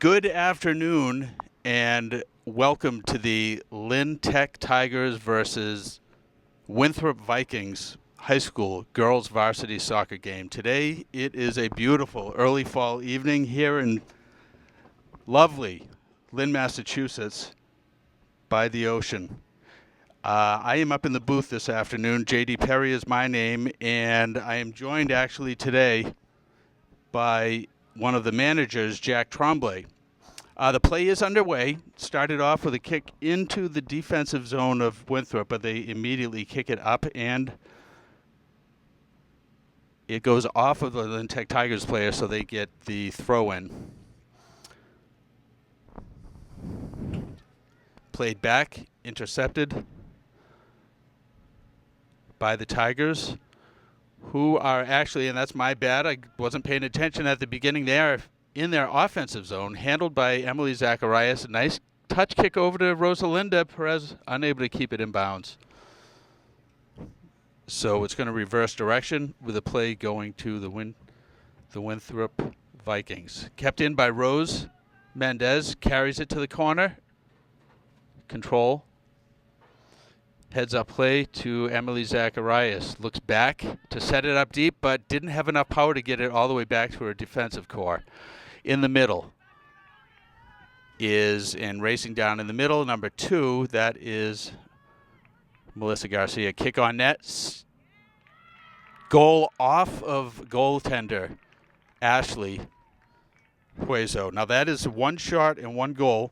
Good afternoon and welcome to the Lynn Tech Tigers versus Winthrop Vikings high school girls varsity soccer game. Today it is a beautiful early fall evening here in lovely Lynn, Massachusetts by the ocean. I am up in the booth this afternoon. JD Perry is my name, and I am joined actually today by one of the managers, Jack Tremblay. The play is underway. Started off with a kick into the defensive zone of Winthrop, but they immediately kick it up, and it goes off of the Lynn Tech Tigers player, so they get the throw-in. Played back, intercepted by the Tigers, who are actually, and that's my bad, I wasn't paying attention at the beginning there, in their offensive zone, handled by Emily Zacharias. A nice touch kick over to Rosalinda. Perez unable to keep it in bounds. So it's going to reverse direction with a play going to the Winthrop Vikings. Kept in by Rose Mendez, carries it to the corner. Control. Heads up play to Emily Zacharias. Looks back to set it up deep, but didn't have enough power to get it all the way back to her defensive core. In the middle is, and racing down in the middle, number 2, that is Melissa Garcia. Kick on net. Goal off of goaltender Ashley Hueso. Now that is 1 shot and 1 goal,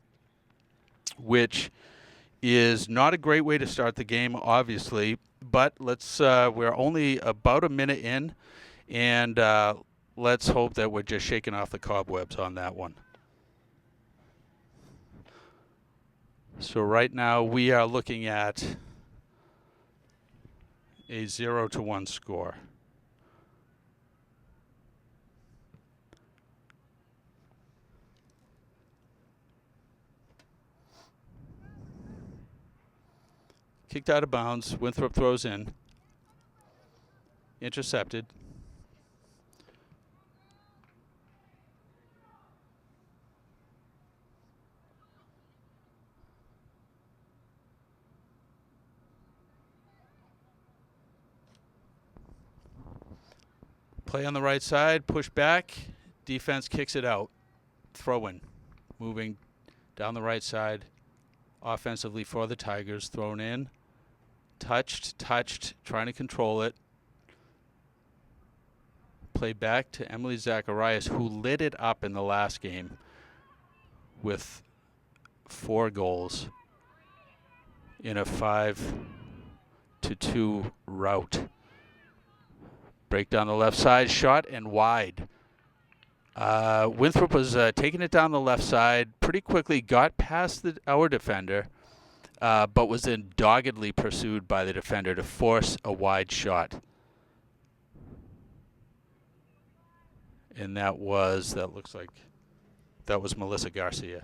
which is not a great way to start the game, obviously, but we're only about a minute in, and let's hope that we're just shaking off the cobwebs on that one. So right now we are looking at a 0-1 score. Kicked out of bounds. Winthrop throws in. Intercepted. Play on the right side. Push back. Defense kicks it out. Throw in. Moving down the right side. Offensively for the Tigers. Thrown in. Touched, trying to control it. Play back to Emily Zacharias, who lit it up in the last game with 4 goals in a 5-2 rout. Break down the left side, shot and wide. Winthrop was taking it down the left side pretty quickly, got past our defender, but was then doggedly pursued by the defender to force a wide shot. And that was Melissa Garcia.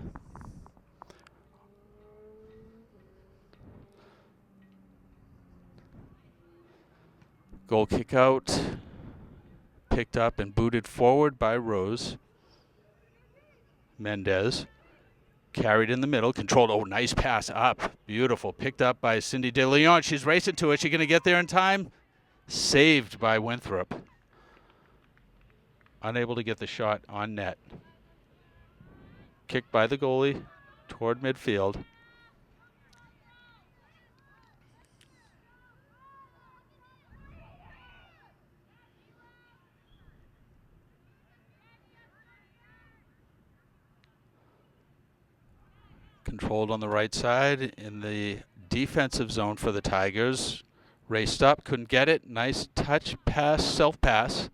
Goal kick out, picked up and booted forward by Rose Mendez. Carried in the middle, controlled. Oh, nice pass up. Beautiful. Picked up by Cindy De Leon. She's racing to it. She's going to get there in time. Saved by Winthrop. Unable to get the shot on net. Kicked by the goalie toward midfield. Controlled on the right side in the defensive zone for the Tigers. Raced up, couldn't get it. Nice touch pass, self-pass.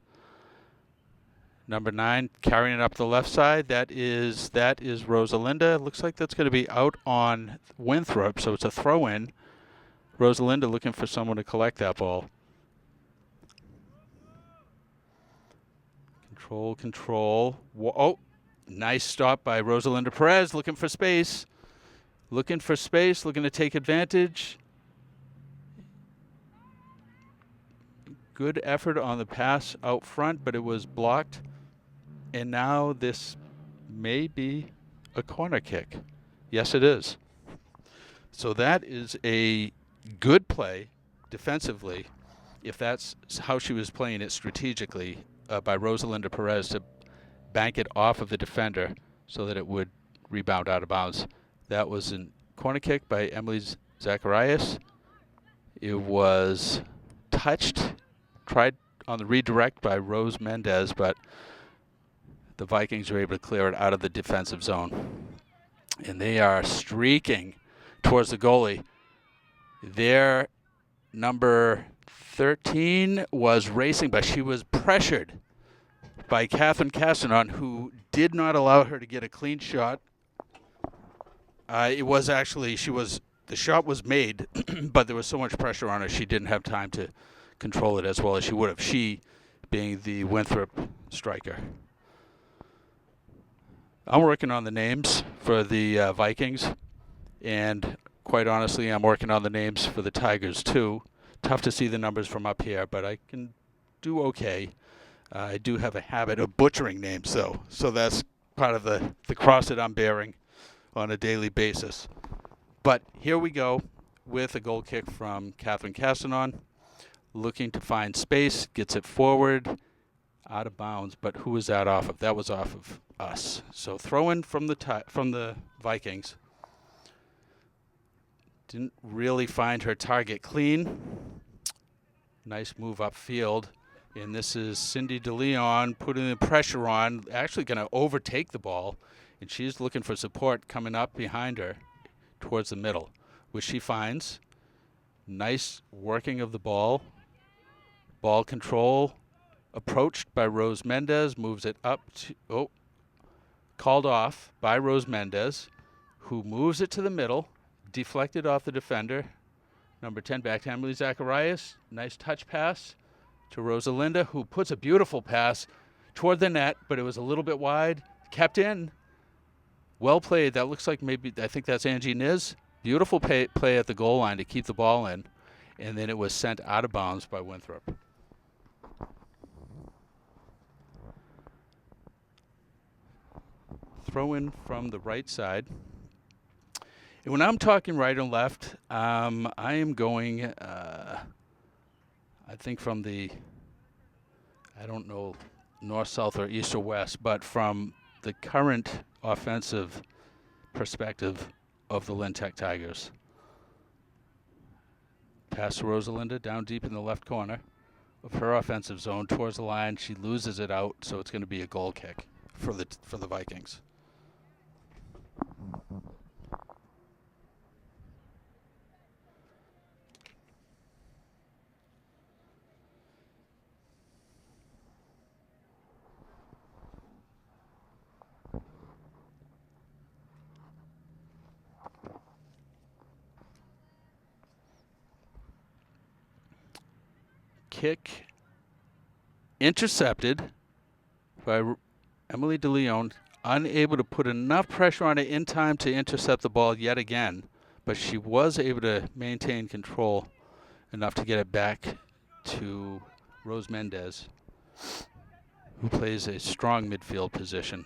Number 9 carrying it up the left side. That is Rosalinda. Looks like that's going to be out on Winthrop, so it's a throw-in. Rosalinda looking for someone to collect that ball. Control. Oh, nice stop by Rosalinda Perez, looking for space. Looking to take advantage. Good effort on the pass out front, but it was blocked. And now this may be a corner kick. Yes, it is. So that is a good play defensively, if that's how she was playing it strategically, by Rosalinda Perez to bank it off of the defender so that it would rebound out of bounds. That was a corner kick by Emily Zacharias. It was tried on the redirect by Rose Mendez, but the Vikings were able to clear it out of the defensive zone. And they are streaking towards the goalie. Their number 13 was racing, but she was pressured by Catherine Castanon, who did not allow her to get a clean shot. It was actually, the shot was made, but there was so much pressure on her, she didn't have time to control it as well as she would have, she being the Winthrop striker. I'm working on the names for the Vikings, and quite honestly, I'm working on the names for the Tigers too. Tough to see the numbers from up here, but I can do okay. I do have a habit of butchering names, though, so that's part of the cross that I'm bearing on a daily basis. But here we go with a goal kick from Catherine Castanon, looking to find space, gets it forward, out of bounds. But who was that off of? That was off of us. So throw in from the Vikings. Didn't really find her target clean. Nice move upfield. And this is Cindy DeLeon putting the pressure on, actually going to overtake the ball. And she's looking for support coming up behind her towards the middle, which she finds. Nice working of the ball. Ball control approached by Rose Mendez, moves it up to, called off by Rose Mendez, who moves it to the middle, deflected off the defender. Number 10 back to Emily Zacharias. Nice touch pass to Rosalinda, who puts a beautiful pass toward the net, but it was a little bit wide. Kept in. Well played. That looks like I think that's Angie Niz. Beautiful play at the goal line to keep the ball in. And then it was sent out of bounds by Winthrop. Throw in from the right side. And when I'm talking right and left, I am going, I think from the, I don't know, north, south, or east or west, but from the current offensive perspective of the Lynn Tech Tigers. Pass to Rosalinda, down deep in the left corner of her offensive zone towards the line. She loses it out, so it's going to be a goal kick for the Vikings. Kick intercepted by Emily DeLeon, unable to put enough pressure on it in time to intercept the ball yet again, but she was able to maintain control enough to get it back to Rose Mendez, who plays a strong midfield position.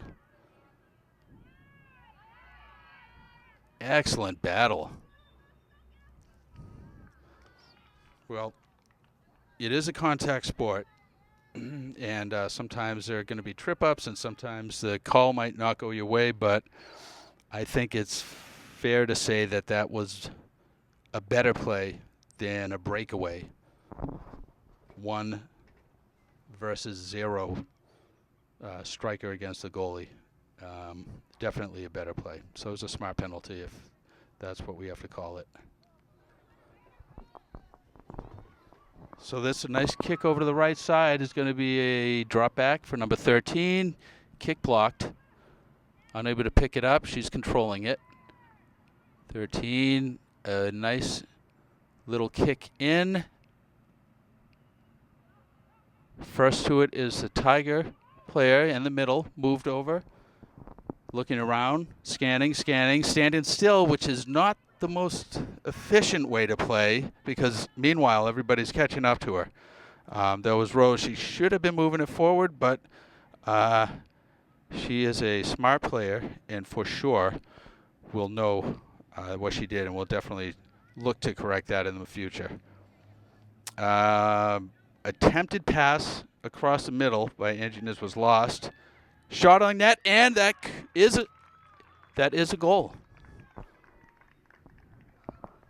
Excellent battle. Well, it is a contact sport, and sometimes there are going to be trip-ups, and sometimes the call might not go your way, but I think it's fair to say that that was a better play than a breakaway. 1 versus 0 striker against the goalie. Definitely a better play. So it was a smart penalty, if that's what we have to call it. So this a nice kick over to the right side is going to be a drop back for number 13. Kick blocked. Unable to pick it up. She's controlling it. 13, a nice little kick in. First to it is the Tiger player in the middle, moved over, looking around, scanning, standing still, which is not the most efficient way to play, because meanwhile everybody's catching up to her. There was Rose. She should have been moving it forward, but She is a smart player, and for sure will know what she did, and will definitely look to correct that in the future. Attempted pass across the middle by Angie Niz was lost. Shot on net, and that is a goal.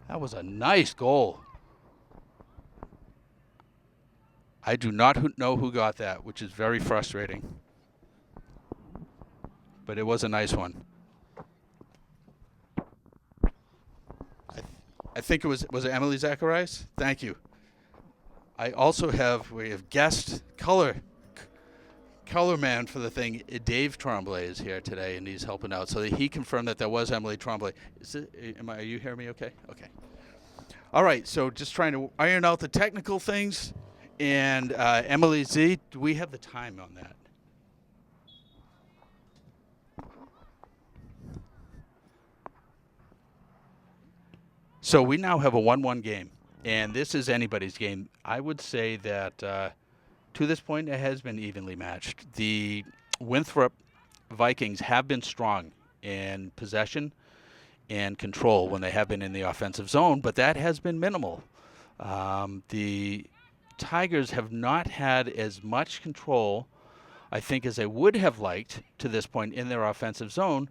That was a nice goal. I do not know who got that, which is very frustrating. But it was a nice one. I think it was it Emily Zacharias? Thank you. We have guest color man for the thing. Dave Tremblay is here today, and he's helping out. So he confirmed that was Emily Tremblay. Are you hearing me okay? Okay. All right, so just trying to iron out the technical things. And Emily Z, do we have the time on that? So we now have a 1-1 game, and this is anybody's game. I would say that to this point it has been evenly matched. The Winthrop Vikings have been strong in possession and control when they have been in the offensive zone, but that has been minimal. The Tigers have not had as much control, I think, as they would have liked to this point in their offensive zone,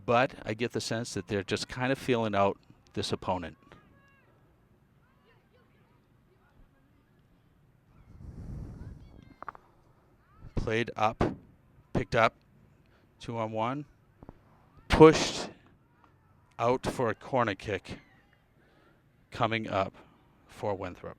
but I get the sense that they're just kind of feeling out this opponent. Played up, picked up, 2-on-1, pushed out for a corner kick coming up for Winthrop.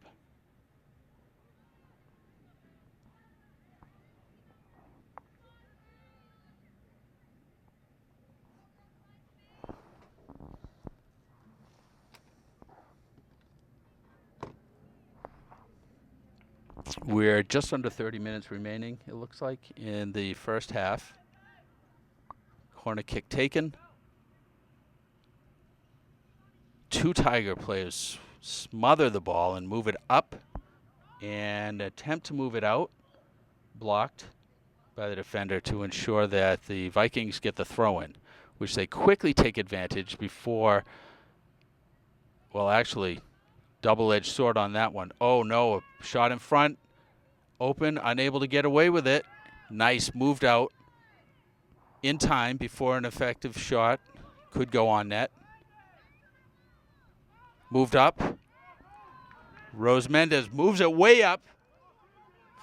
We're just under 30 minutes remaining, it looks like, in the first half. Corner kick taken. Two Tiger players smother the ball and move it up and attempt to move it out. Blocked by the defender to ensure that the Vikings get the throw-in, which they quickly take advantage before, well, actually, double-edged sword on that one. Oh, no, a shot in front. Open, unable to get away with it. Nice, moved out in time before an effective shot could go on net. Moved up. Rose Mendez moves it way up.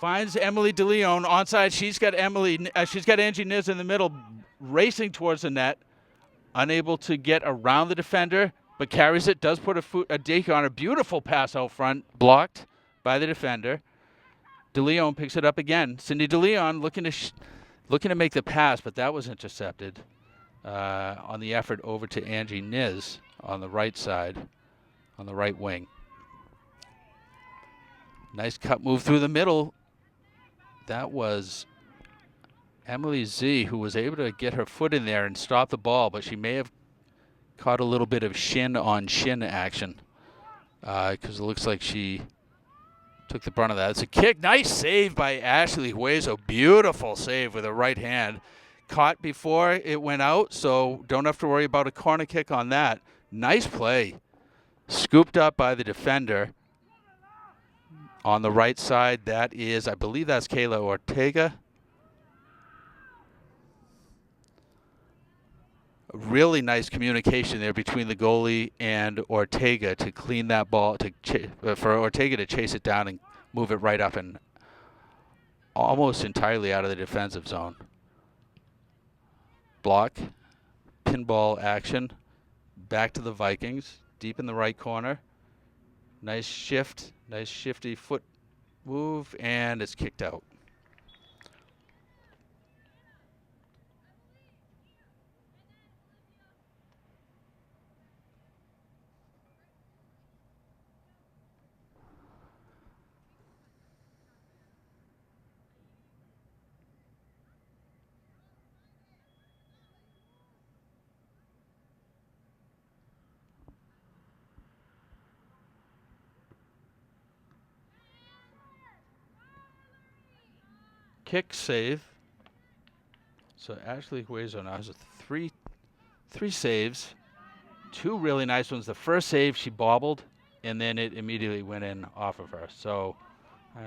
Finds Emily DeLeon onside. She's got Angie Niz in the middle, racing towards the net. Unable to get around the defender, but carries it. Does put a deke on a beautiful pass out front, blocked by the defender. DeLeon picks it up again. Cindy DeLeon looking to make the pass, but that was intercepted on the effort over to Angie Niz on the right side, on the right wing. Nice cut move through the middle. That was Emily Z, who was able to get her foot in there and stop the ball, but she may have caught a little bit of shin-on-shin action because it looks like she took the brunt of that. It's a kick. Nice save by Ashley Hueso. Beautiful save with her right hand. Caught before it went out, so don't have to worry about a corner kick on that. Nice play. Scooped up by the defender. On the right side, that is, I believe that's Kayla Ortega. Really nice communication there between the goalie and Ortega to clean that ball, for Ortega to chase it down and move it right up and almost entirely out of the defensive zone. Block, pinball action, back to the Vikings, deep in the right corner. Nice shift, nice shifty foot move, and it's kicked out. Kick save So Ashley Hueso now has three saves, two really nice ones. The first save she bobbled, and then it immediately went in off of her. So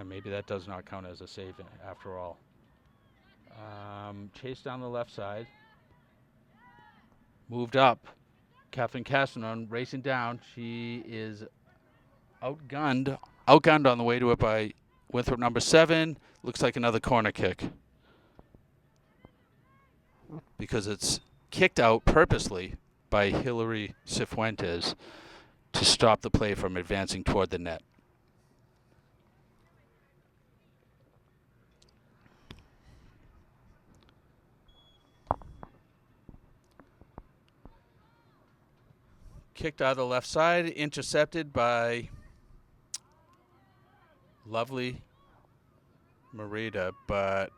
maybe that does not count as a save after all. Chase down the left side. Moved up. Catherine Castanon racing down. She is outgunned on the way to it by Winthrop number 7. Looks like another corner kick, because it's kicked out purposely by Hillary Cifuentes to stop the play from advancing toward the net. Kicked out of the left side, intercepted by lovely Marita, but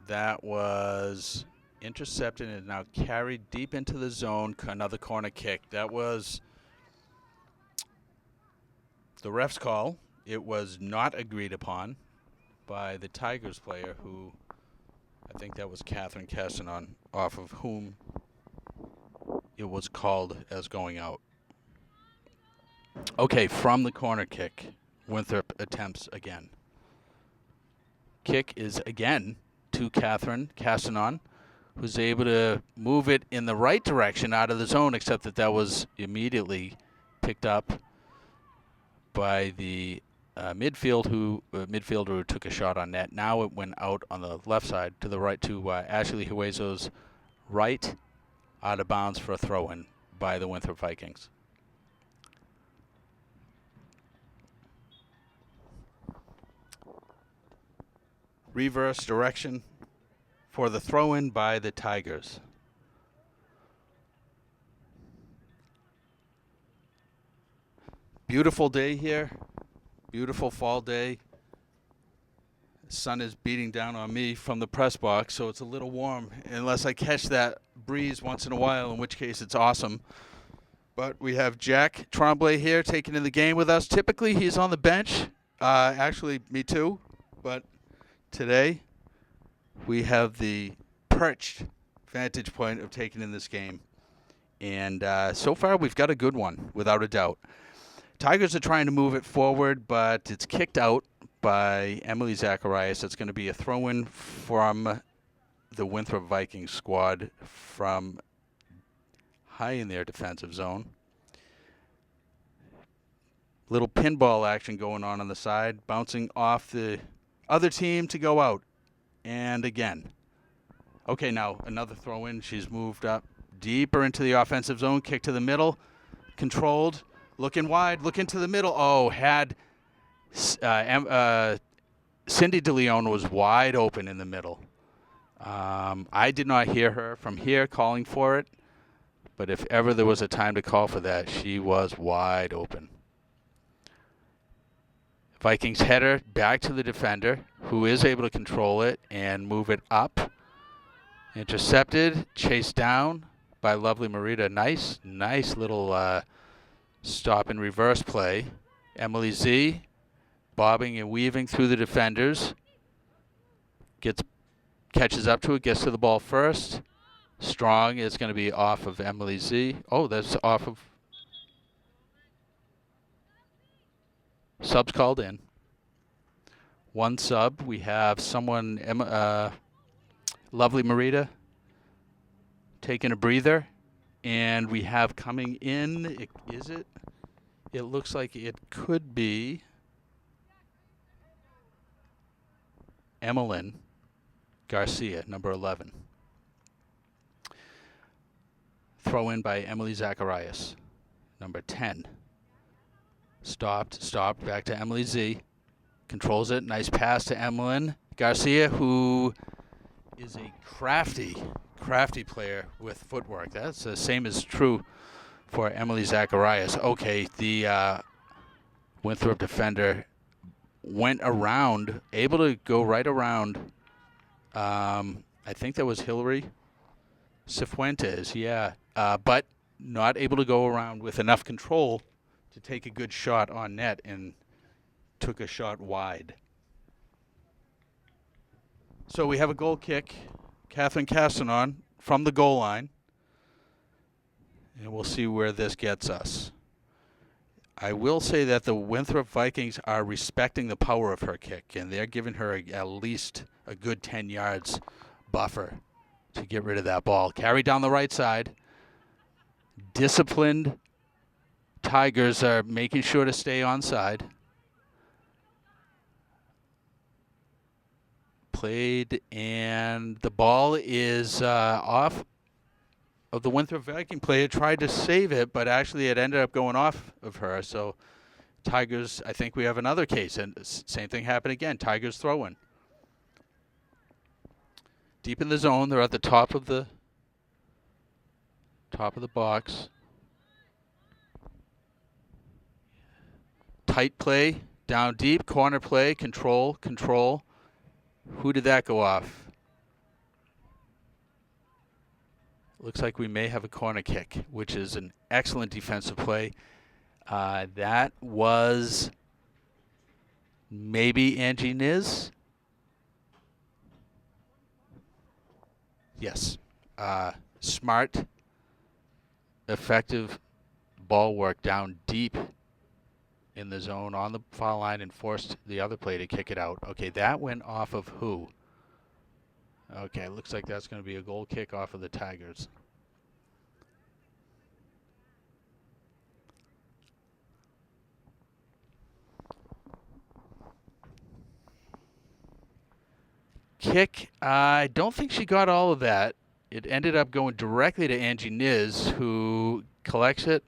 that was intercepted and now carried deep into the zone. Another corner kick. That was the ref's call. It was not agreed upon by the Tigers player, who I think that was Catherine Castanon, off of whom it was called as going out. Okay, from the corner kick, Winthrop attempts again. Kick is again to Catherine Castanon, who's able to move it in the right direction out of the zone, except that was immediately picked up by the midfielder who took a shot on net. Now it went out on the left side to the right to Ashley Hueso's right, out of bounds for a throw-in by the Winthrop Vikings. Reverse direction for the throw-in by the Tigers. Beautiful day here. Beautiful fall day. The sun is beating down on me from the press box, so it's a little warm, unless I catch that breeze once in a while, in which case it's awesome. But we have Jack Tremblay here taking in the game with us. Typically he's on the bench. Actually, me too. But today we have the perched vantage point of taking in this game. And so far we've got a good one, without a doubt. Tigers are trying to move it forward, but it's kicked out by Emily Zacharias. It's going to be a throw-in from the Winthrop Vikings squad from high in their defensive zone. Little pinball action going on the side, bouncing off the other team to go out. And again. Okay, now another throw-in. She's moved up deeper into the offensive zone, kick to the middle, controlled. Looking wide, look into the middle. Oh, Cindy DeLeon was wide open in the middle. I did not hear her from here calling for it, but if ever there was a time to call for that, she was wide open. Vikings header back to the defender, who is able to control it and move it up. Intercepted, chased down by lovely Marita. Nice little stop and reverse play. Emily Z bobbing and weaving through the defenders. Catches up to it, gets to the ball first. Strong is going to be off of Emily Z. Oh, that's off of. Subs called in. One sub. We have someone, lovely Marita, taking a breather. And we have coming in, it looks like it could be Emmeline Garcia, number 11. Throw in by Emily Zacharias, number 10. Stopped, back to Emily Z. Controls it, nice pass to Emmeline Garcia, who is a crafty player with footwork. That's the same is true for Emily Zacharias. Okay, the Winthrop defender went around, able to go right around. I think that was Hillary Cifuentes, yeah. But not able to go around with enough control to take a good shot on net, and took a shot wide. So we have a goal kick Catherine Castanon from the goal line. And we'll see where this gets us. I will say that the Winthrop Vikings are respecting the power of her kick, and they're giving her at least a good 10 yards buffer to get rid of that ball. Carry down the right side. Disciplined Tigers are making sure to stay onside. Played, and the ball is off of the Winthrop Viking player. Tried to save it, but actually it ended up going off of her. So Tigers, I think we have another case, and same thing happened again. Tigers throwing. Deep in the zone, they're at the top of the box. Tight play, down deep, corner play, control. Who did that go off? Looks like we may have a corner kick, which is an excellent defensive play. That was maybe Angie Niz. Yes. Smart, effective ball work down deep in the zone on the foul line and forced the other player to kick it out. Okay, that went off of who? Okay, looks like that's going to be a goal kick off of the Tigers. Kick, I don't think she got all of that. It ended up going directly to Angie Niz, who collects it,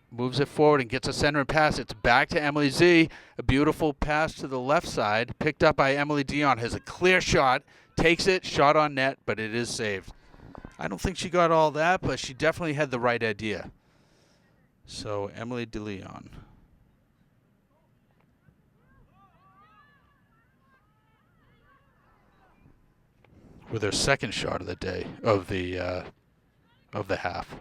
moves it forward, and gets a center and pass. It's back to Emily Z. A beautiful pass to the left side, picked up by Emily Dion. Has a clear shot, takes it, shot on net, but it is saved. I don't think she got all that, but she definitely had the right idea. So Emily DeLeon. With her second shot of the day, of the half.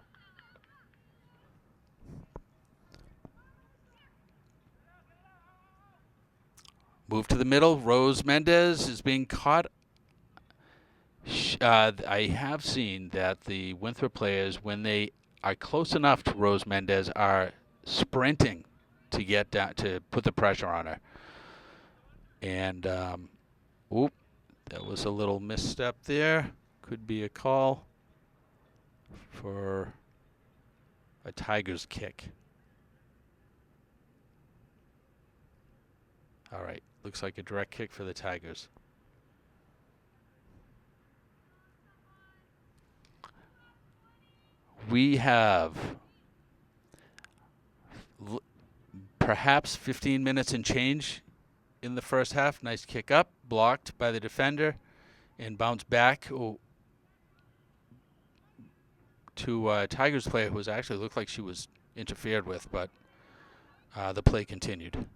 Move to the middle. Rose Mendez is being caught. I have seen that the Winthrop players, when they are close enough to Rose Mendez, are sprinting to get down to put the pressure on her. And that was a little misstep there. Could be a call for a Tigers kick. All right, looks like a direct kick for the Tigers. We have perhaps 15 minutes and change in the first half. Nice kick up, blocked by the defender, and bounced back to a Tigers player who was actually looked like she was interfered with, but the play continued.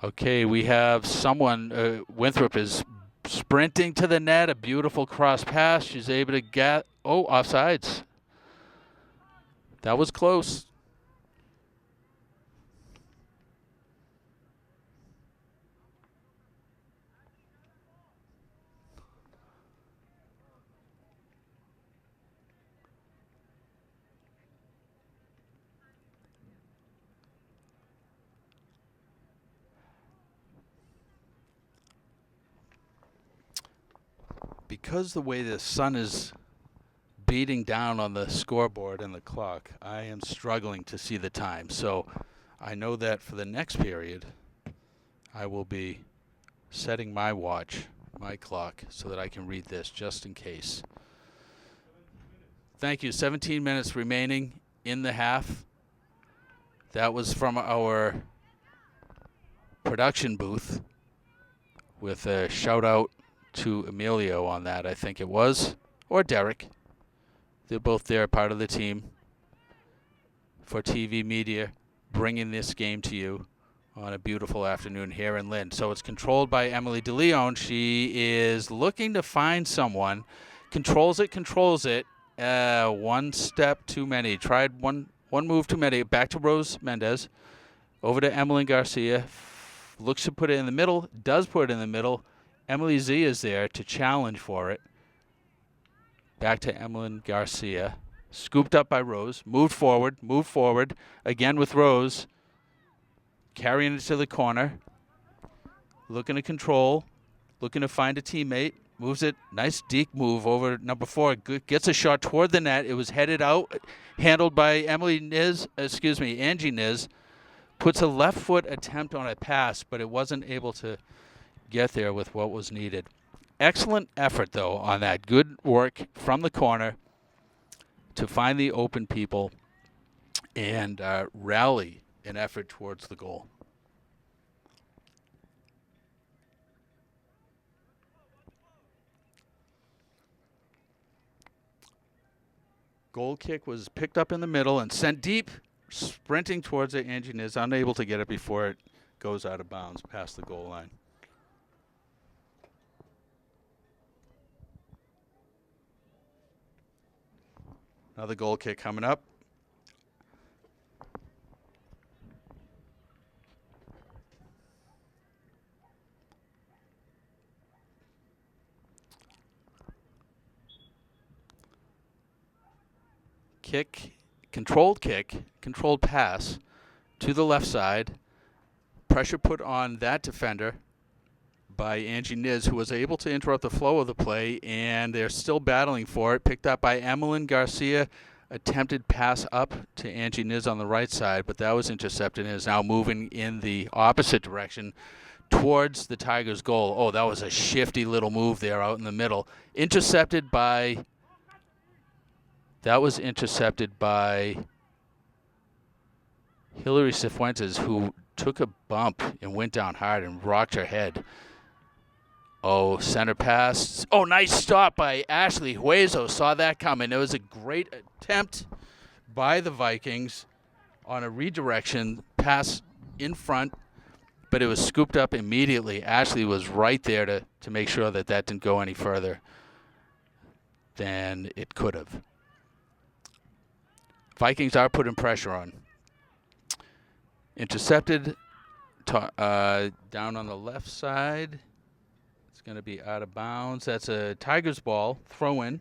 Okay, we have someone, Winthrop is sprinting to the net, a beautiful cross pass. She's able to get, offsides. That was close. Because the way the sun is beating down on the scoreboard and the clock, I am struggling to see the time. So I know that for the next period, I will be setting my watch, my clock, so that I can read this just in case. Thank you. 17 minutes remaining in the half. That was from our production booth with a shout out to Emilio on that, I think it was, or Derek. They're both there, part of the team for TV media, bringing this game to you on a beautiful afternoon here in Lynn. So it's controlled by Emily DeLeon. She is looking to find someone. Controls it. One step too many. Tried one move too many. Back to Rose Mendez. Over to Emily Garcia. looks to put it in the middle, does put it in the middle. Emily Z is there to challenge for it. Back to Emily Garcia. Scooped up by Rose. Moved forward. Again with Rose. Carrying it to the corner. Looking to control. Looking to find a teammate. Moves it. Nice deke move over number 4. Gets a shot toward the net. It was headed out. Handled by Angie Niz. Puts a left foot attempt on a pass, but it wasn't able to get there with what was needed. Excellent effort, though, on that. Good work from the corner to find the open people and rally an effort towards the goal. Goal kick was picked up in the middle and sent deep, sprinting towards it. Angie is unable to get it before it goes out of bounds past the goal line. Another goal kick coming up. Controlled pass to the left side. Pressure put on that defender by Angie Niz, who was able to interrupt the flow of the play, and they're still battling for it. Picked up by Emmeline Garcia. Attempted pass up to Angie Niz on the right side, but that was intercepted and is now moving in the opposite direction towards the Tigers' goal. Oh, that was a shifty little move there out in the middle. That was intercepted by Hillary Cifuentes, who took a bump and went down hard and rocked her head. Oh, center pass. Oh, nice stop by Ashley Hueso. Saw that coming. It was a great attempt by the Vikings on a redirection pass in front, but it was scooped up immediately. Ashley was right there to make sure that didn't go any further than it could have. Vikings are putting pressure on. Intercepted down on the left side. It's going to be out of bounds. That's a Tigers ball. Throw in.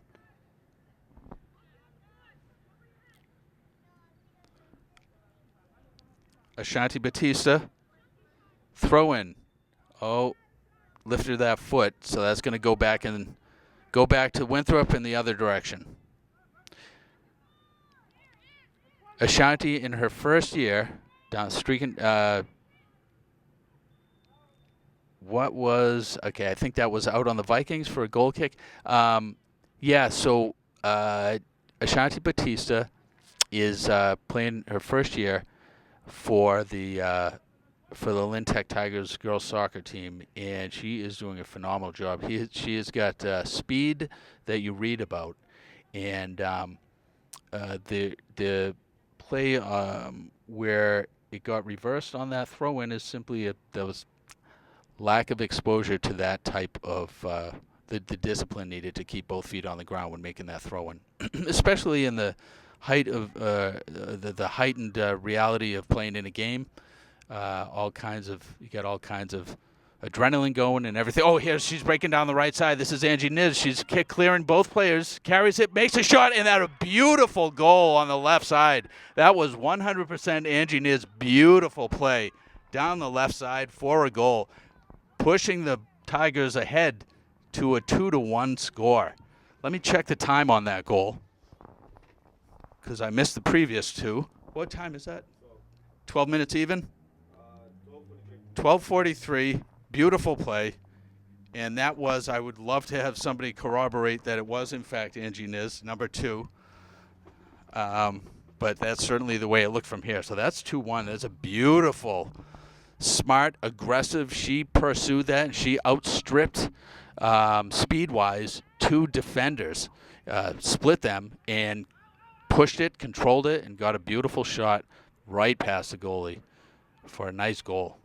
Ashanti Batista. Throw in. Oh, lifted that foot. So that's going to go back to Winthrop in the other direction. Ashanti in her first year down streaking. I think that was out on the Vikings for a goal kick. So Ashanti Batista is playing her first year for the Lynn Tech Tigers girls soccer team, and she is doing a phenomenal job. She has got speed that you read about, and the play where it got reversed on that throw-in is simply there was lack of exposure to that type of the discipline needed to keep both feet on the ground when making that throw-in, especially in the height of the heightened reality of playing in a game. You got all kinds of adrenaline going and everything. Oh, here she's breaking down the right side. This is Angie Niz. She's clearing both players, carries it, makes a shot, and that a beautiful goal on the left side. That was 100% Angie Niz. Beautiful play down the left side for a goal, pushing the Tigers ahead to a 2-1 score. Let me check the time on that goal because I missed the previous two. What time is that? 12 minutes even? 12:43. Beautiful play. And that was, I would love to have somebody corroborate that it was, in fact, Angie Niz, number 2. But that's certainly the way it looked from here. So that's 2-1. That's a beautiful, smart, aggressive. She pursued that, and she outstripped, speed-wise, 2 defenders, split them, and pushed it, controlled it, and got a beautiful shot right past the goalie for a nice goal.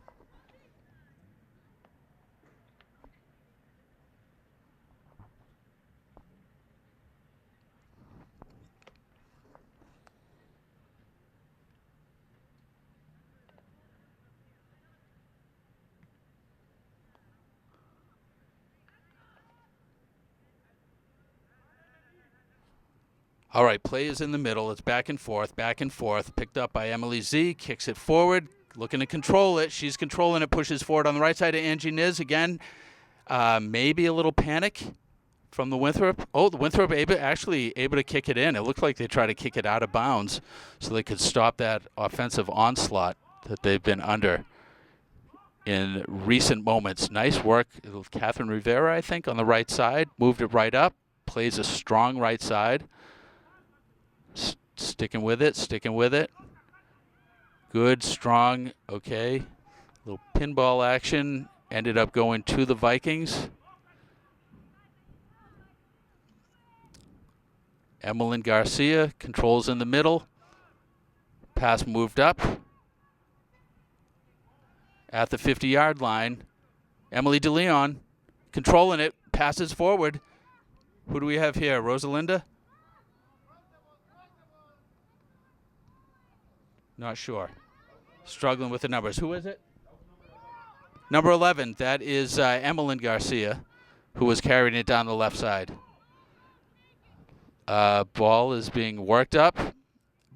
All right, play is in the middle. It's back and forth, picked up by Emily Z, kicks it forward, looking to control it. She's controlling it, pushes forward on the right side to Angie Niz. Again, maybe a little panic from the Winthrop. Oh, the Winthrop actually able to kick it in. It looked like they tried to kick it out of bounds so they could stop that offensive onslaught that they've been under in recent moments. Nice work. Catherine Rivera, I think, on the right side. Moved it right up. Plays a strong right side. Sticking with it. Good, strong, okay. Little pinball action. Ended up going to the Vikings. Emmeline Garcia controls in the middle. Pass moved up. At the 50-yard line, Emily DeLeon controlling it, passes forward. Who do we have here? Rosalinda? Not sure. Struggling with the numbers. Who is it? Number 11. That is Emmeline Garcia, who was carrying it down the left side. Ball is being worked up,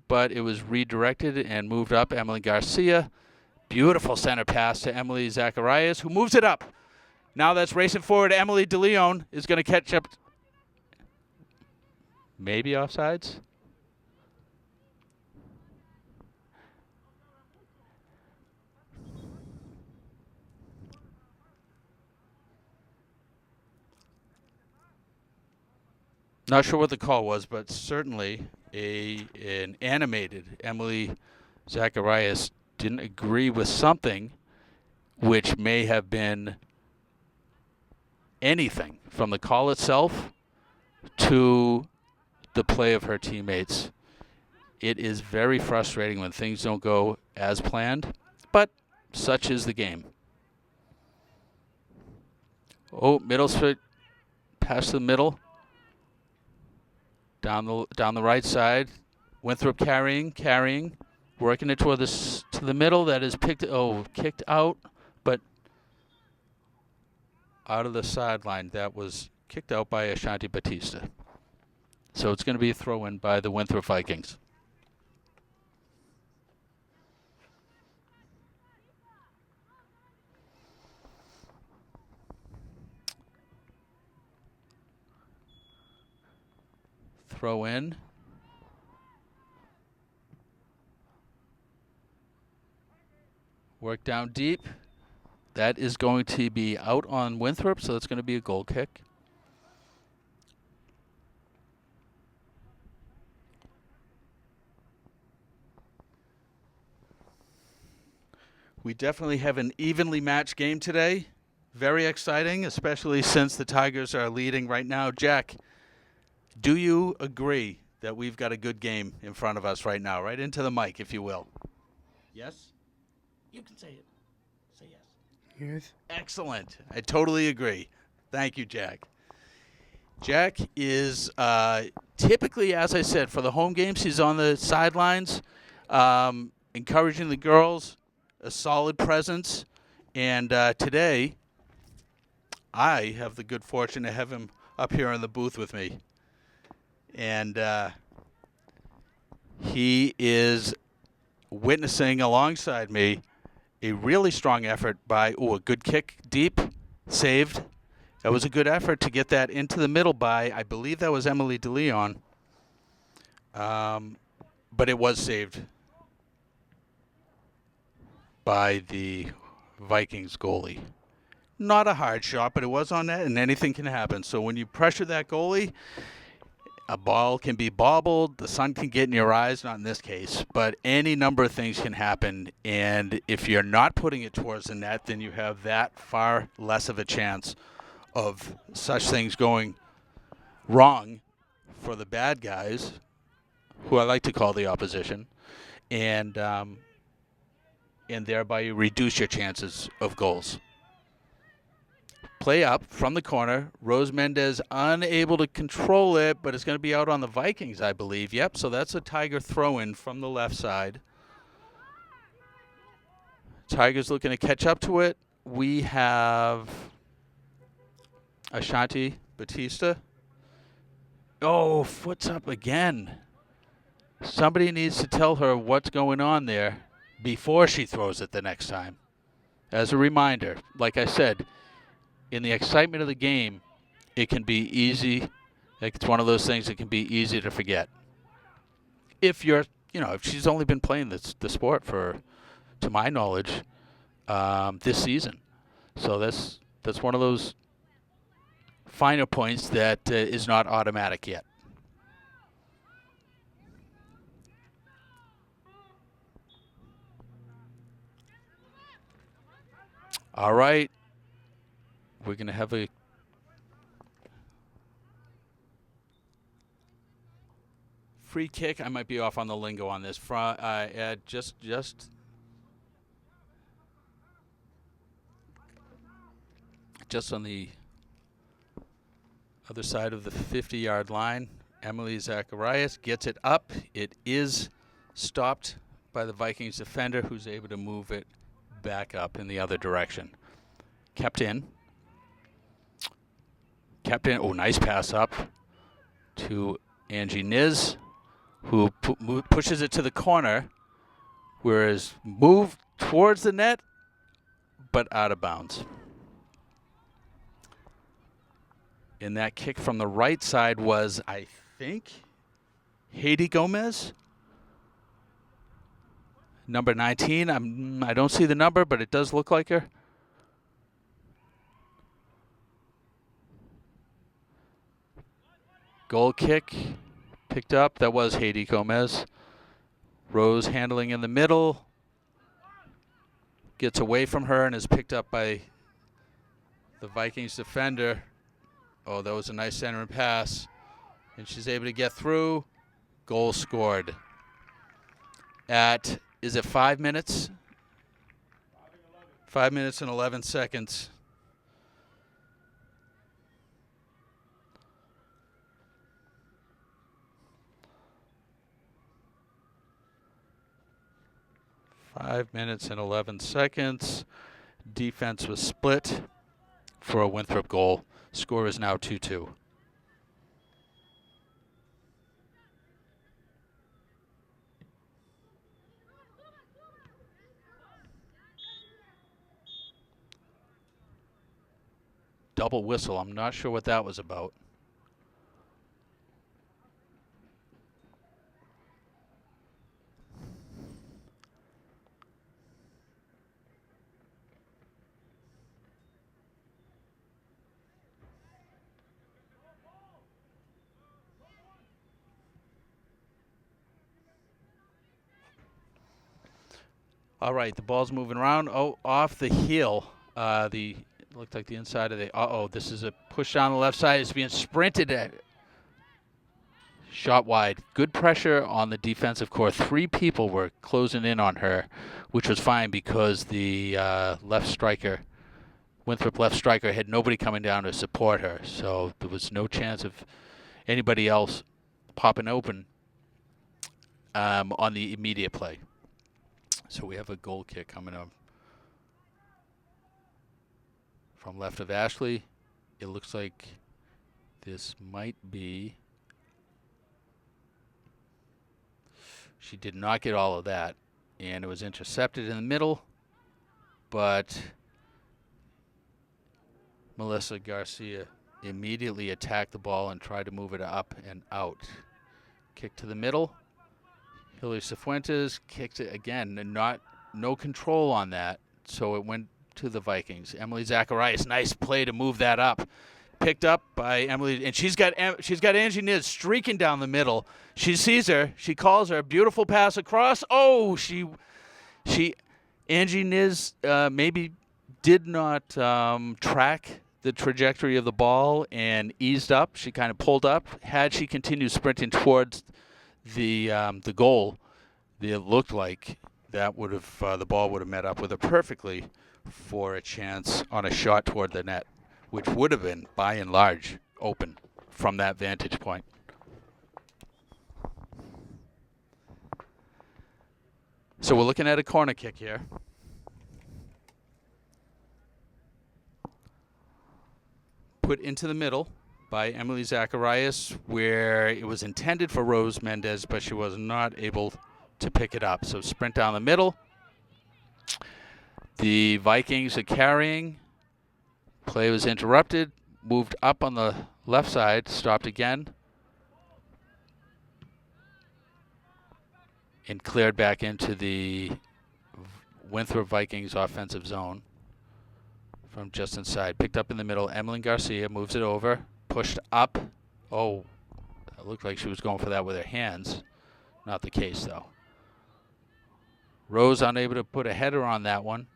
but it was redirected and moved up. Emmeline Garcia. Beautiful center pass to Emily Zacharias, who moves it up. Now that's racing forward. Emily DeLeon is going to catch up. Maybe offsides? Not sure what the call was, but certainly an animated Emily Zacharias didn't agree with something, which may have been anything from the call itself to the play of her teammates. It is very frustrating when things don't go as planned, but such is the game. Oh, Middlesbrough past the middle. Down the right side. Winthrop carrying. Working it toward to the middle. That is kicked out, but out of the sideline. That was kicked out by Ashanti Batista. So it's going to be a throw-in by the Winthrop Vikings. Throw in. Work down deep. That is going to be out on Winthrop, so it's going to be a goal kick. We definitely have an evenly matched game today. Very exciting, especially since the Tigers are leading right now. Jack, do you agree that we've got a good game in front of us right now? Right into the mic, if you will. Yes? You can say it. Say yes. Yes. Excellent. I totally agree. Thank you, Jack. Jack is typically, as I said, for the home games, he's on the sidelines, encouraging the girls, a solid presence. And today, I have the good fortune to have him up here in the booth with me. And he is witnessing alongside me a really strong effort by, a good kick deep, saved. That was a good effort to get that into the middle by, I believe that was Emily DeLeon. But it was saved by the Vikings goalie. Not a hard shot, but it was on net, and anything can happen. So when you pressure that goalie, a ball can be bobbled, the sun can get in your eyes, not in this case, but any number of things can happen. And if you're not putting it towards the net, then you have that far less of a chance of such things going wrong for the bad guys, who I like to call the opposition, and thereby you reduce your chances of goals. Play up from the corner. Rose Mendez unable to control it, but it's going to be out on the Vikings, I believe. Yep, so that's a Tiger throw-in from the left side. Tigers looking to catch up to it. We have Ashanti Batista. Oh, foot's up again. Somebody needs to tell her what's going on there before she throws it the next time. As a reminder, like I said, in the excitement of the game, it can be easy. Like, it's one of those things that can be easy to forget. If you're, if she's only been playing the sport for, to my knowledge, this season. So that's one of those finer points that is not automatic yet. All right. We're going to have a free kick. I might be off on the lingo on this. Just on the other side of the 50-yard line. Emily Zacharias gets it up. It is stopped by the Vikings defender, who's able to move it back up in the other direction. Kept in. Oh, nice pass up to Angie Niz, who pushes it to the corner, whereas moved towards the net, but out of bounds. And that kick from the right side was, I think, Haiti Gomez. Number 19. I don't see the number, but it does look like her. Goal kick picked up. That was Haiti Gomez. Rose handling in the middle. Gets away from her and is picked up by the Vikings defender. Oh, that was a nice centering pass. And she's able to get through. Goal scored. Is it 5 minutes? 5 minutes and 11 seconds. Defense was split for a Winthrop goal. Score is now 2-2. Double whistle. I'm not sure what that was about. All right, the ball's moving around. Oh, off the heel. Looked like the inside of the. This is a push down the left side. It's being sprinted at. Shot wide. Good pressure on the defensive core. 3 people were closing in on her, which was fine because the left striker, Winthrop left striker, had nobody coming down to support her. So there was no chance of anybody else popping open on the immediate play. So we have a goal kick coming up from left of Ashley. It looks like this might be. She did not get all of that, and it was intercepted in the middle, but Melissa Garcia immediately attacked the ball and tried to move it up and out. Kick to the middle. Hillary Cifuentes kicked it again, and no control on that, so it went to the Vikings. Emily Zacharias, nice play to move that up. Picked up by Emily, and she's got Angie Niz streaking down the middle. She sees her, she calls her, beautiful pass across. Oh, Angie Niz maybe did not track the trajectory of the ball and eased up. She kind of pulled up. Had she continued sprinting towards the goal, it looked like that would have the ball would have met up with her perfectly for a chance on a shot toward the net, which would have been, by and large, open from that vantage point. So we're looking at a corner kick here. Put into the middle by Emily Zacharias, where it was intended for Rose Mendez, but she was not able to pick it up. So sprint down the middle. The Vikings are carrying. Play was interrupted. Moved up on the left side. Stopped again. And cleared back into the Winthrop Vikings offensive zone from just inside. Picked up in the middle. Emily Garcia moves it over. Pushed up. Oh, it looked like she was going for that with her hands. Not the case, though. Rose unable to put a header on that one.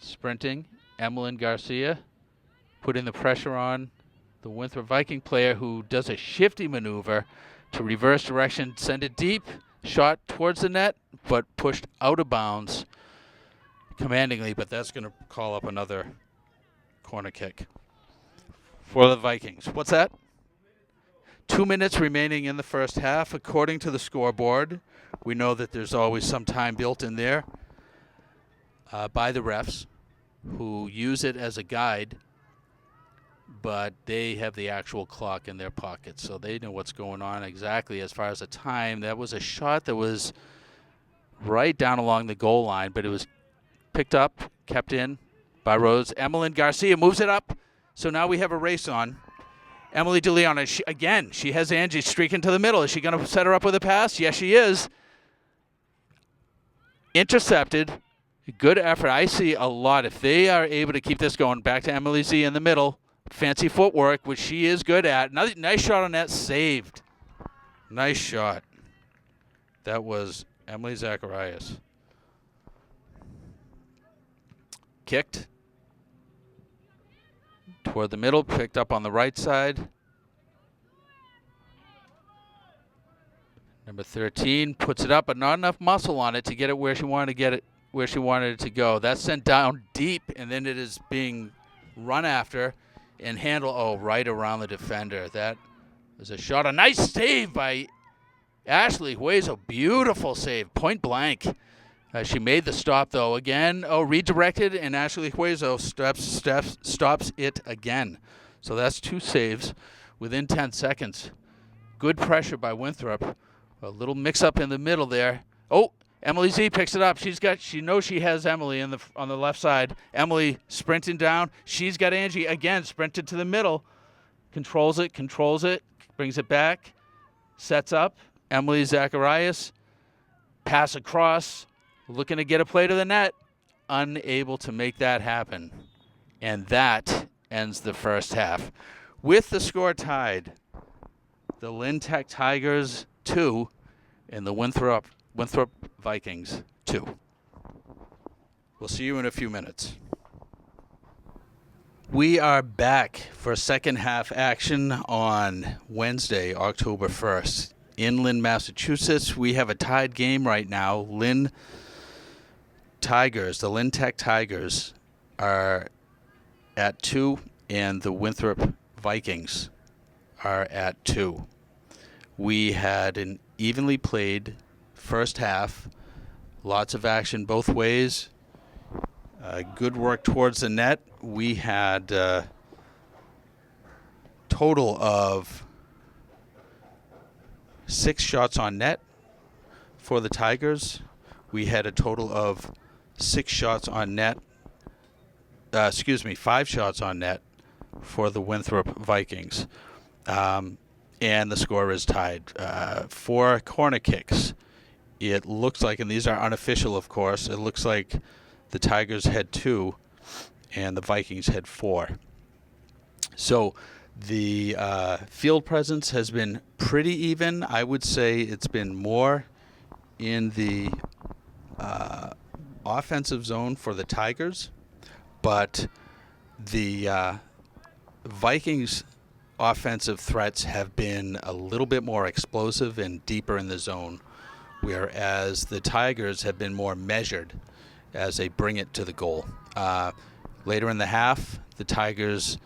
Sprinting. Emily Garcia putting the pressure on the Winthrop Viking player, who does a shifty maneuver to reverse direction, send it deep, shot towards the net, but pushed out of bounds commandingly, but that's going to call up another corner kick for the Vikings. What's that? 2 minutes remaining in the first half. According to the scoreboard, we know that there's always some time built in there by the refs, who use it as a guide, but they have the actual clock in their pocket, so they know what's going on exactly as far as the time. That was a shot that was right down along the goal line, but it was picked up, kept in by Rose. Emily Garcia moves it up, so now we have a race on. Emily DeLeon, she has Angie streaking to the middle. Is she going to set her up with a pass? Yes, she is. Intercepted. Good effort. I see a lot. If they are able to keep this going, back to Emily Z in the middle. Fancy footwork, which she is good at. Nice shot on that, saved. Nice shot. That was Emily Zacharias. Kicked toward the middle, picked up on the right side. Number 13 puts it up, but not enough muscle on it to get it where she wanted to get it, where she wanted it to go. That's sent down deep, and then it is being run after and handled, right around the defender. That was a shot. A nice save by Ashley Hueso. Beautiful save, point blank. She made the stop, though. Again, redirected, and Ashley Hueso stops it again. So that's 2 saves within 10 seconds. Good pressure by Winthrop. A little mix-up in the middle there. Emily Z picks it up. She knows she has Emily on the left side. Emily sprinting down. She's got Angie again, sprinted to the middle. Controls it, brings it back, sets up. Emily Zacharias, pass across, looking to get a play to the net. Unable to make that happen. And that ends the first half. With the score tied, the Lynn Tech Tigers 2 and the Winthrop Vikings 2. We'll see you in a few minutes. We are back for second half action on Wednesday, October 1st. In Lynn, Massachusetts, we have a tied game right now. The Lynn Tech Tigers are at 2, and the Winthrop Vikings are at 2. We had an evenly played first half, lots of action both ways. Good work towards the net. We had a total of 6 shots on net for the Tigers. We had a total of 6 shots on net. 5 shots on net for the Winthrop Vikings. And the score is tied. 4 corner kicks. It looks like, and these are unofficial, of course, it looks like the Tigers had 2 and the Vikings had 4. So the field presence has been pretty even. I would say it's been more in the offensive zone for the Tigers, but the Vikings' offensive threats have been a little bit more explosive and deeper in the zone, whereas the Tigers have been more measured as they bring it to the goal. Later in the half, the Tigers'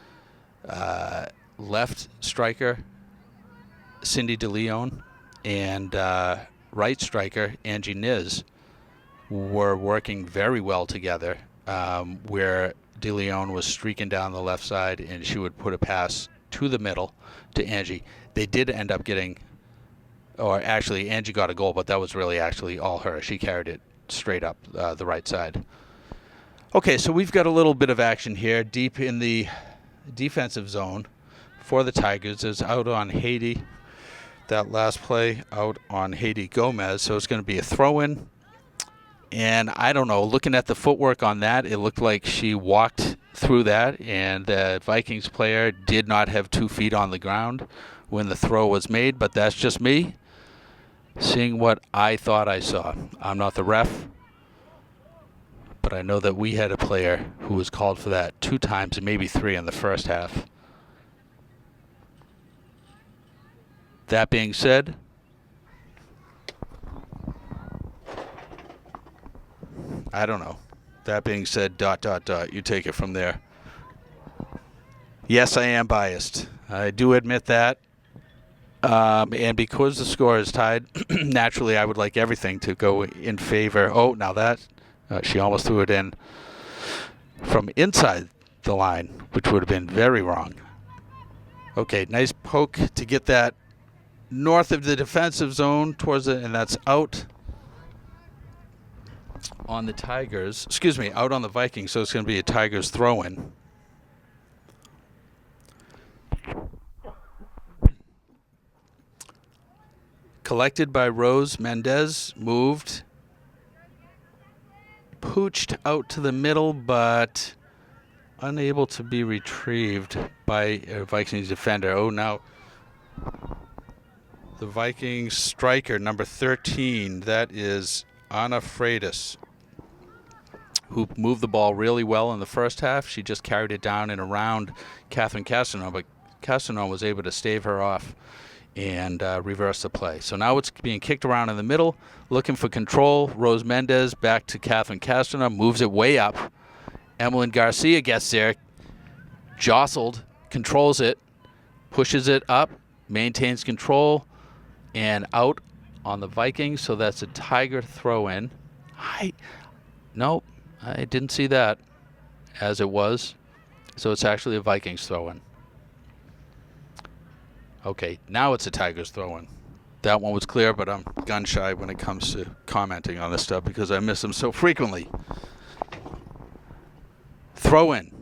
left striker, Cindy DeLeon, and right striker, Angie Niz, were working very well together, where DeLeon was streaking down the left side, and she would put a pass to the middle to Angie. They did end up getting, or actually Angie got a goal, but that was really actually all her. She carried it straight up the right side. Okay, so we've got a little bit of action here deep in the defensive zone for the Tigers. It's out on Haiti. That last play out on Haiti Gomez, so it's going to be a throw-in. And I don't know, looking at the footwork on that, it looked like she walked through that, and the Vikings player did not have 2 feet on the ground when the throw was made, but that's just me seeing what I thought I saw. I'm not the ref, but I know that we had a player who was called for that 2 times and maybe 3 in the first half. That being said, I don't know. That being said, ... You take it from there. Yes, I am biased. I do admit that. And because the score is tied, naturally I would like everything to go in favor. Oh, now that, she almost threw it in from inside the line, which would have been very wrong. Okay, nice poke to get that north of the defensive zone towards it, and that's out on the Tigers. Excuse me, out on the Vikings, so it's going to be a Tigers throw-in. Collected by Rose Mendez, moved, pooched out to the middle, but unable to be retrieved by a Vikings defender. Oh, now the Vikings striker, number 13, that is Anna Freitas, who moved the ball really well in the first half. She just carried it down and around Catherine Castanon, but Castanon was able to stave her off and reverse the play. So now it's being kicked around in the middle, looking for control. Rose Mendez back to Catherine Castanon, moves it way up. Emmeline Garcia gets there, jostled, controls it, pushes it up, maintains control, and out on the Vikings. So that's a Tiger throw-in. Nope, I didn't see that as it was. So it's actually a Vikings throw-in. Okay, now it's a Tigers throw-in. That one was clear, but I'm gun-shy when it comes to commenting on this stuff because I miss them so frequently. Throw-in.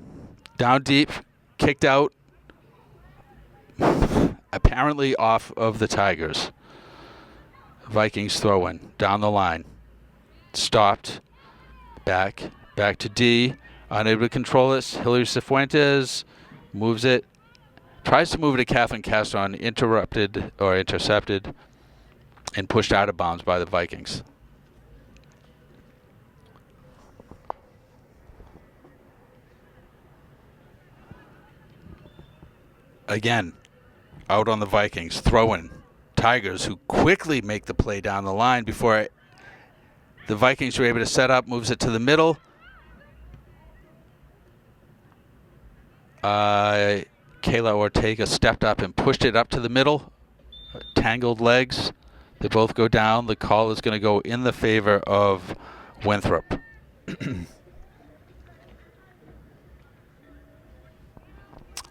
Down deep, kicked out, apparently off of the Tigers. Vikings throw-in, down the line. Stopped, back to D, unable to control it. Hilary Cifuentes moves it, tries to move it to Catherine Castanon, intercepted, and pushed out of bounds by the Vikings. Again, out on the Vikings, throwing. Tigers, who quickly make the play down the line before the Vikings were able to set up, moves it to the middle. Kayla Ortega stepped up and pushed it up to the middle. Tangled legs. They both go down. The call is going to go in the favor of Winthrop.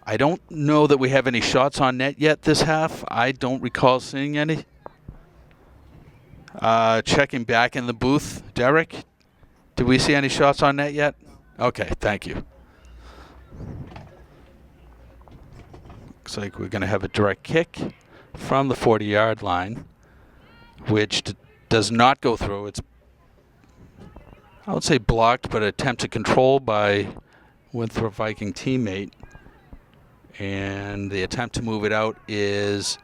I don't know that we have any shots on net yet this half. I don't recall seeing any. Checking back in the booth. Derek, did we see any shots on net yet? Okay, thank you. Looks like we're going to have a direct kick from the 40-yard line, which does not go through. It's, I would say blocked, but attempt to control by Winthrop Viking teammate. And the attempt to move it out is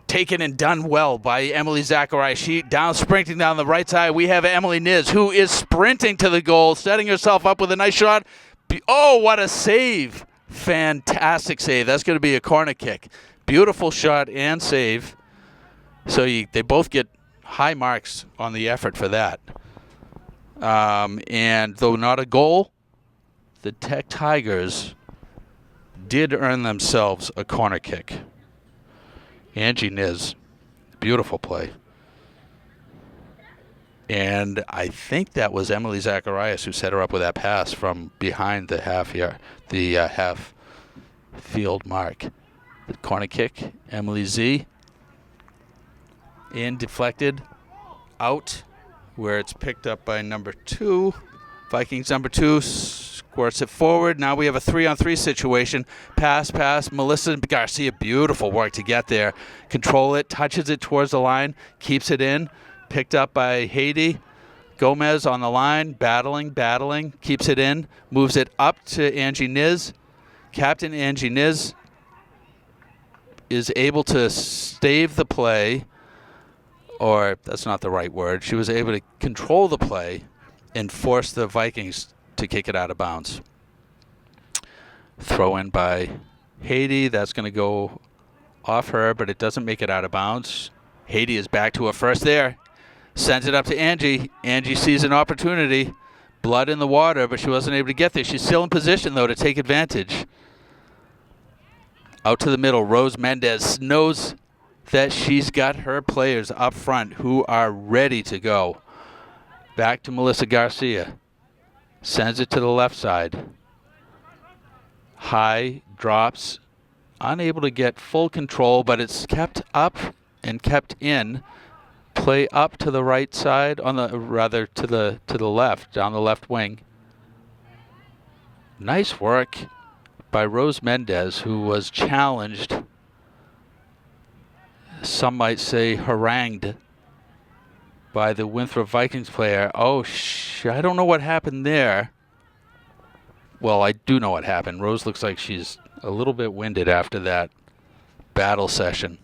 taken and done well by Emily Zachariah. She sprinting down the right side. We have Emily Niz, who is sprinting to the goal, setting herself up with a nice shot. Oh, what a save. Fantastic save. That's going to be a corner kick. Beautiful shot and save. So they both get high marks on the effort for that. And though not a goal, the Tech Tigers did earn themselves a corner kick. Angie Niz, beautiful play. And I think that was Emily Zacharias who set her up with that pass from behind the half field mark. The corner kick, Emily Z. In, deflected, out, where it's picked up by number 2. Vikings number 2 squirts it forward. Now we have a 3-on-3 situation. Pass. Melissa Garcia, beautiful work to get there. Control it, touches it towards the line, keeps it in. Picked up by Haiti. Gomez on the line, battling, keeps it in, moves it up to Angie Niz. Captain Angie Niz is able to stave the play, or that's not the right word. She was able to control the play and force the Vikings to kick it out of bounds. Throw in by Haiti. That's going to go off her, but it doesn't make it out of bounds. Haiti is back to her first there. Sends it up to Angie. Angie sees an opportunity. Blood in the water, but she wasn't able to get there. She's still in position, though, to take advantage. Out to the middle. Rose Mendez knows that she's got her players up front who are ready to go. Back to Melissa Garcia. Sends it to the left side. High, drops. Unable to get full control, but it's kept up and kept in. Play up to the right side, to the left, down the left wing. Nice work by Rose Mendez, who was challenged, some might say harangued, by the Winthrop Vikings player. I don't know what happened there. Well, I do know what happened. Rose looks like she's a little bit winded after that battle session.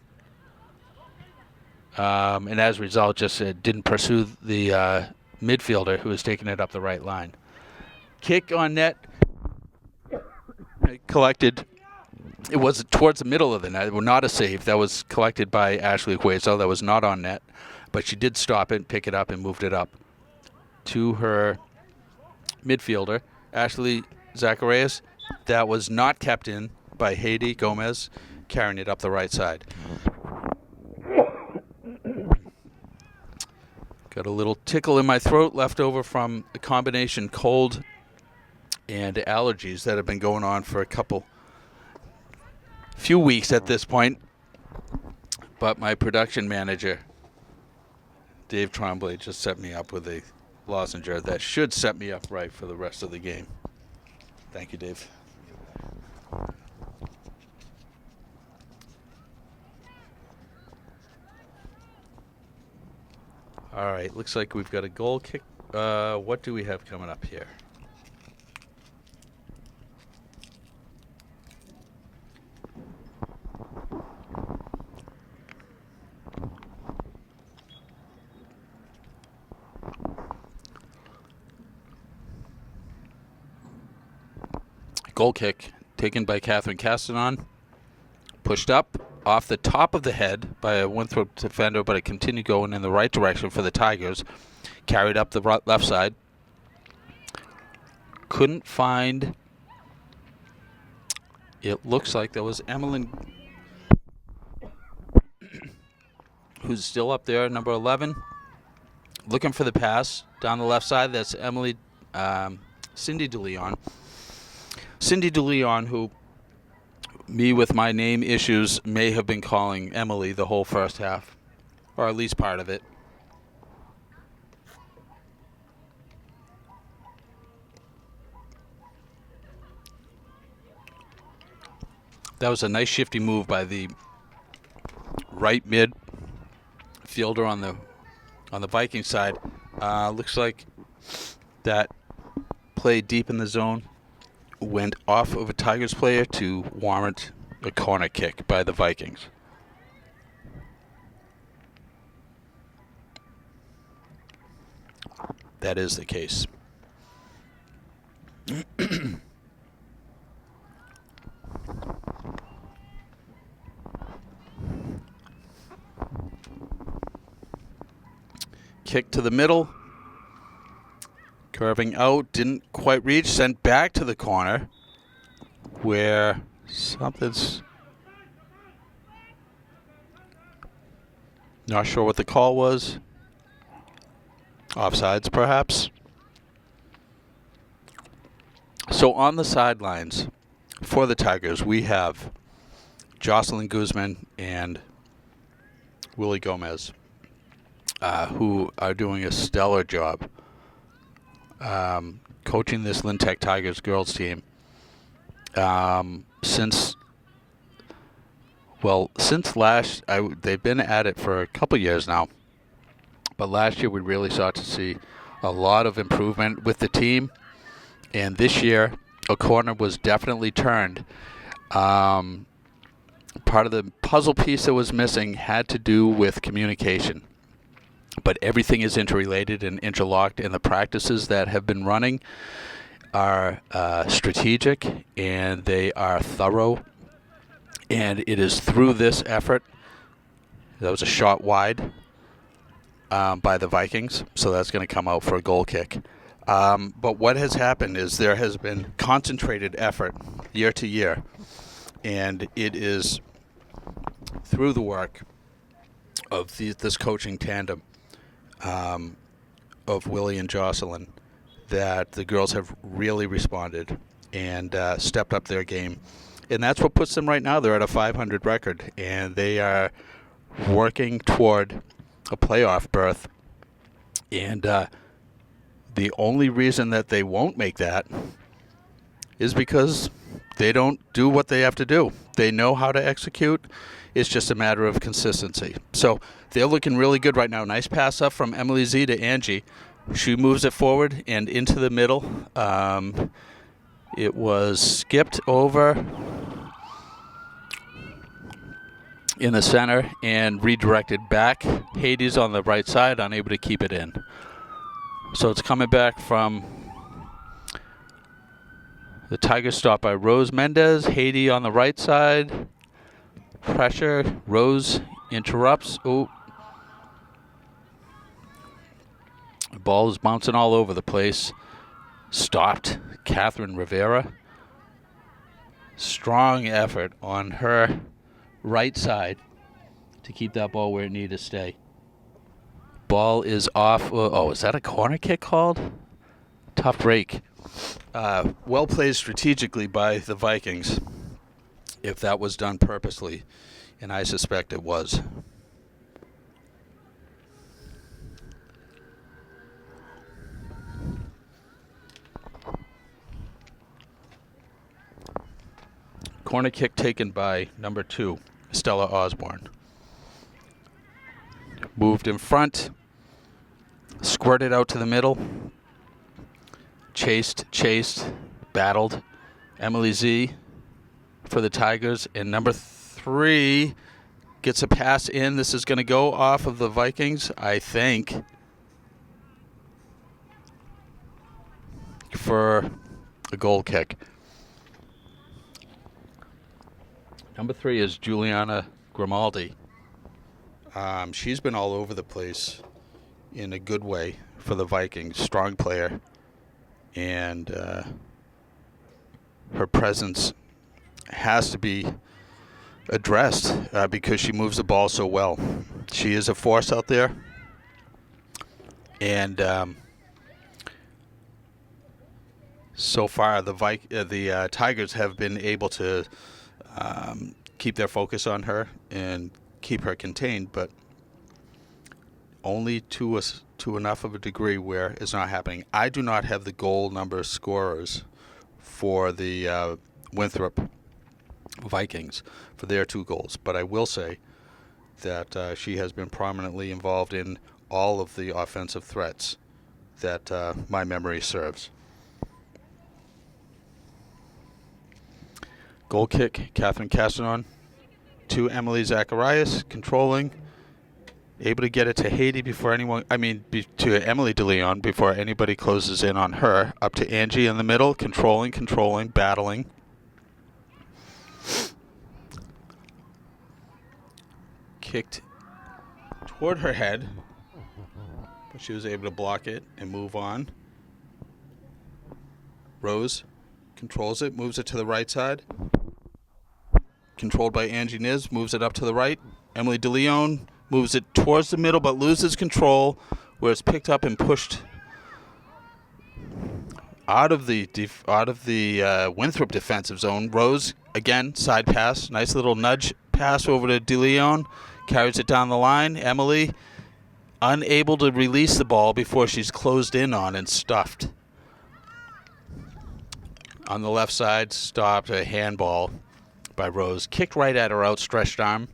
And as a result, just didn't pursue the midfielder who was taking it up the right line. Kick on net. Collected. It was towards the middle of the net. It was not a save. That was collected by Ashley Hueso. That was not on net. But she did stop it, pick it up, and moved it up to her midfielder, Ashley Zacharias. That was not kept in by Haiti Gomez, carrying it up the right side. Got a little tickle in my throat left over from a combination cold and allergies that have been going on for few weeks at this point. But my production manager, Dave Tremblay, just set me up with a lozenge that should set me up right for the rest of the game. Thank you, Dave. All right, looks like we've got a goal kick. What do we have coming up here? Goal kick taken by Catherine Castanon. Pushed up off the top of the head by a Winthrop defender, but it continued going in the right direction for the Tigers. Carried up the left side. Couldn't find. It looks like there was Emily, who's still up there, number 11. Looking for the pass down the left side. That's Emily, Cindy DeLeon. Cindy DeLeon, who me with my name issues may have been calling Emily the whole first half, or at least part of it. That was a nice shifty move by the right mid fielder on the Viking side. Looks like that play deep in the zone went off of a Tigers player to warrant a corner kick by the Vikings. That is the case. Kick to the middle. Curving out, didn't quite reach, sent back to the corner where something's not sure what the call was. Offsides, perhaps. So on the sidelines for the Tigers, we have Jocelyn Guzman and Willie Gomez, who are doing a stellar job coaching this Lynn Tech Tigers girls team. Since they've been at it for a couple years now, but last year we really started to see a lot of improvement with the team, and this year a corner was definitely turned. Part of the puzzle piece that was missing had to do with communication, but everything is interrelated and interlocked, and the practices that have been running are strategic and they are thorough, and it is through this effort. That was a shot wide by the Vikings, so that's going to come out for a goal kick. But what has happened is there has been concentrated effort year to year, and it is through the work of this coaching tandem of Willie and Jocelyn that the girls have really responded and stepped up their game. And that's what puts them right now. They're at a 500 record, and they are working toward a playoff berth. And the only reason that they won't make that is because they don't do what they have to do. They know how to execute. It's just a matter of consistency. So they're looking really good right now. Nice pass up from Emily Z to Angie. She moves it forward and into the middle. It was skipped over in the center and redirected back. Hades on the right side, unable to keep it in. So it's coming back from the Tigers, stop by Rose Mendez. Haiti on the right side. Pressure. Rose interrupts. Oh. The ball is bouncing all over the place. Stopped. Catherine Rivera. Strong effort on her right side to keep that ball where it needed to stay. Ball is off. Oh, is that a corner kick called? Tough break. Well played strategically by the Vikings, if that was done purposely, and I suspect it was. Corner kick taken by number 2, Stella Osborne. Moved in front, squirted out to the middle, chased, battled. Emily Z for the Tigers, and number 3 gets a pass in. This is going to go off of the Vikings, I think, for a goal kick. Number 3 is Juliana Grimaldi. She's been all over the place in a good way for the Vikings. Strong player. And her presence has to be addressed because she moves the ball so well. She is a force out there. And so far, the Tigers have been able to keep their focus on her and keep her contained, but only to enough of a degree where it's not happening. I do not have the goal number scorers for the Winthrop Vikings for their 2 goals, but I will say that she has been prominently involved in all of the offensive threats that my memory serves. Goal kick, Catherine Castanon to Emily Zacharias, controlling, able to get it to Haiti before to Emily DeLeon before anybody closes in on her. Up to Angie in the middle, controlling, battling. Kicked toward her head, but she was able to block it and move on. Rose controls it, moves it to the right side. Controlled by Angie Niz, moves it up to the right. Emily DeLeon moves it towards the middle but loses control where it's picked up and pushed out of the Winthrop defensive zone. Rose, again, side pass. Nice little nudge pass over to DeLeon. Carries it down the line. Emily, unable to release the ball before she's closed in on and stuffed. On the left side, stopped a handball by Rose. Kicked right at her outstretched arm.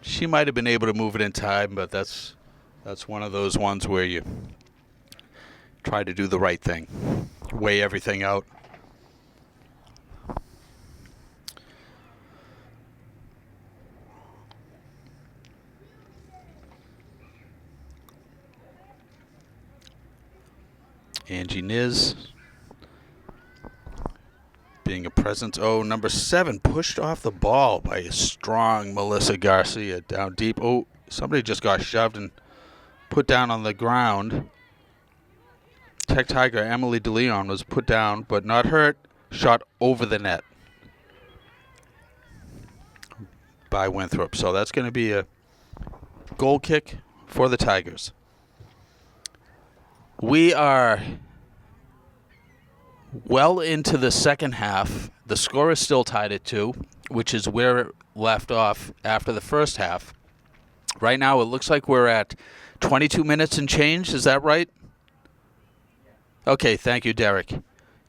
She might have been able to move it in time, but that's one of those ones where you try to do the right thing. Weigh everything out. Angie Niz being a presence. Oh, number 7 pushed off the ball by a strong Melissa Garcia down deep. Oh, somebody just got shoved and put down on the ground. Tech Tiger Emily DeLeon was put down but not hurt. Shot over the net by Winthrop. So that's going to be a goal kick for the Tigers. We are well into the second half. The score is still tied at 2, which is where it left off after the first half. Right now it looks like we're at 22 minutes and change. Is that right? Okay, thank you, Derek.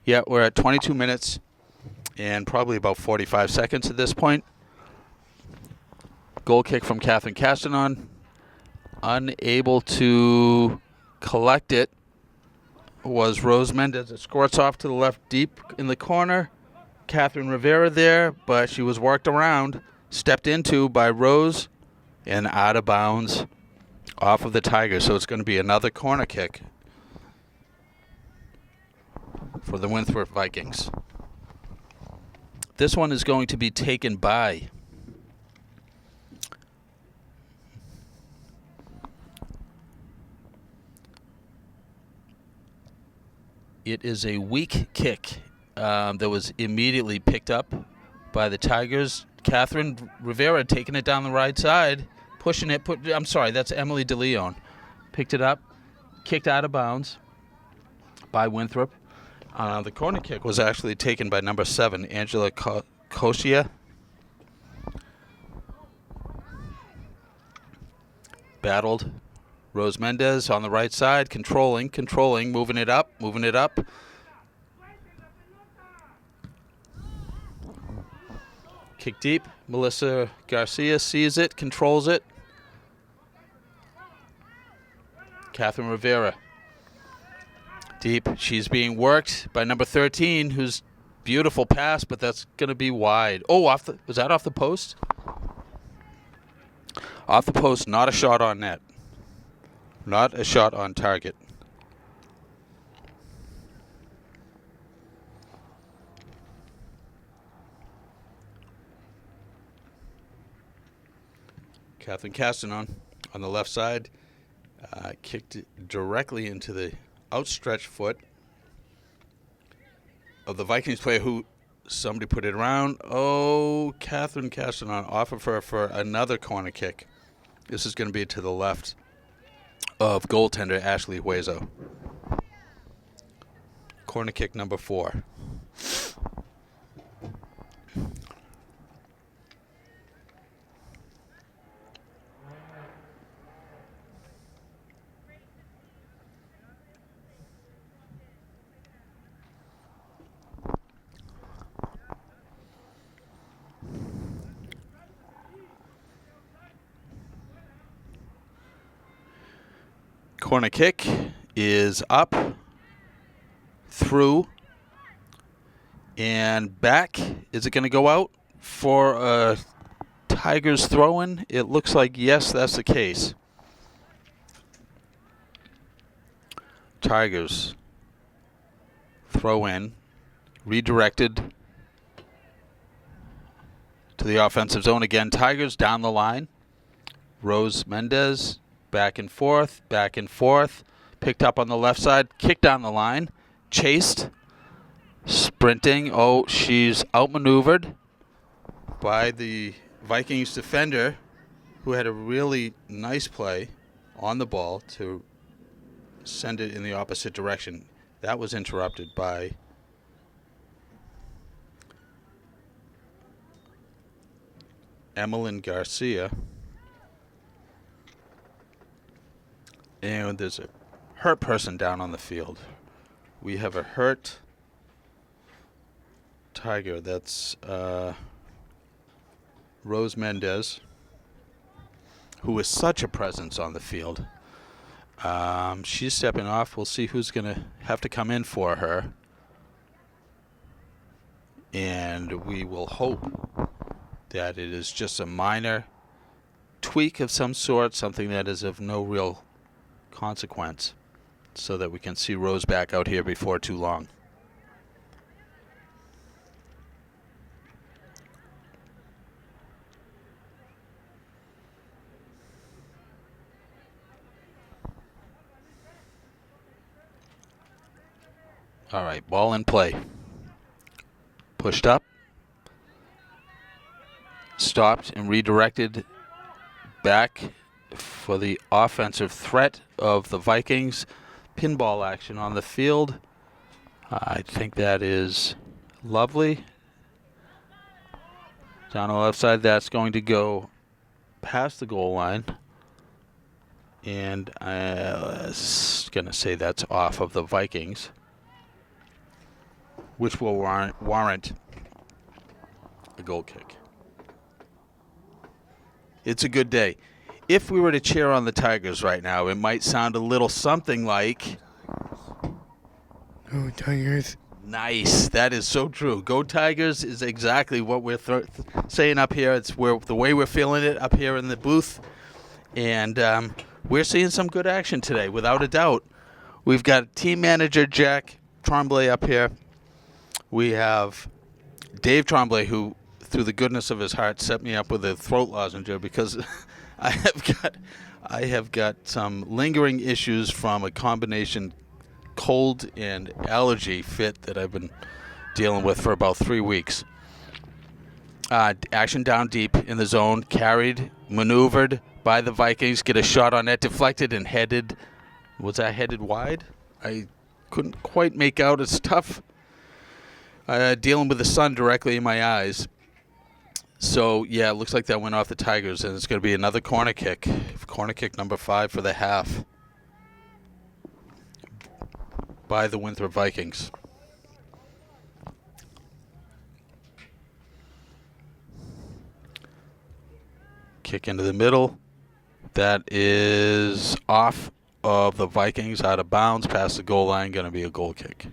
Yeah, we're at 22 minutes and probably about 45 seconds at this point. Goal kick from Catherine Castanon. Unable to collect it was Rose Mendez. It squirts off to the left deep in the corner. Catherine Rivera there, but she was worked around, stepped into by Rose, and out of bounds off of the Tigers. So it's going to be another corner kick for the Winthrop Vikings. This one is going to be taken by it is a weak kick that was immediately picked up by the Tigers. Catherine Rivera taking it down the right side, pushing it. I'm sorry, that's Emily DeLeon. Picked it up, kicked out of bounds by Winthrop. The corner kick was actually taken by number 7, Angela Koshia. Battled. Rose Mendez on the right side, controlling, moving it up. Kick deep. Melissa Garcia sees it, controls it. Catherine Rivera. Deep. She's being worked by number 13, who's beautiful pass, but that's going to be wide. Oh, was that off the post? Off the post, not a shot on net. Not a shot on target. Catherine Castanon on the left side kicked it directly into the outstretched foot of the Vikings player who somebody put it around. Oh, Catherine Castanon off of her for another corner kick. This is going to be to the left of goaltender Ashley Hueso. Corner kick number 4. Corner kick is up, through, and back. Is it going to go out for a Tigers throw-in? It looks like yes, that's the case. Tigers throw in, redirected to the offensive zone again. Tigers down the line. Rose Mendez. Back and forth, picked up on the left side, kicked down the line, chased, sprinting. Oh, she's outmaneuvered by the Vikings defender, who had a really nice play on the ball to send it in the opposite direction. That was interrupted by Emmeline Garcia. And there's a hurt person down on the field. We have a hurt Tiger. That's Rose Mendez, who is such a presence on the field. She's stepping off. We'll see who's going to have to come in for her. And we will hope that it is just a minor tweak of some sort, something that is of no real consequence, so that we can see Rose back out here before too long. All right, ball in play. Pushed up, stopped, and redirected back for the offensive threat of the Vikings. Pinball action on the field. I think that is lovely. Down the left side, that's going to go past the goal line. And I was going to say that's off of the Vikings, which will warrant a goal kick. It's a good day. If we were to cheer on the Tigers right now, it might sound a little something like... Go Tigers. Nice. That is so true. Go Tigers is exactly what we're saying up here. It's the way we're feeling it up here in the booth. And we're seeing some good action today, without a doubt. We've got team manager Jack Tremblay up here. We have Dave Tremblay, who, through the goodness of his heart, set me up with a throat lozenge because I have got some lingering issues from a combination cold and allergy fit that I've been dealing with for about 3 weeks. Action down deep in the zone, carried, maneuvered by the Vikings, get a shot on net, deflected, and headed. Was that headed wide? I couldn't quite make out. It's tough dealing with the sun directly in my eyes. So, yeah, it looks like that went off the Tigers, and it's going to be another corner kick. Corner kick number 5 for the half by the Winthrop Vikings. Kick into the middle. That is off of the Vikings, out of bounds, past the goal line, going to be a goal kick.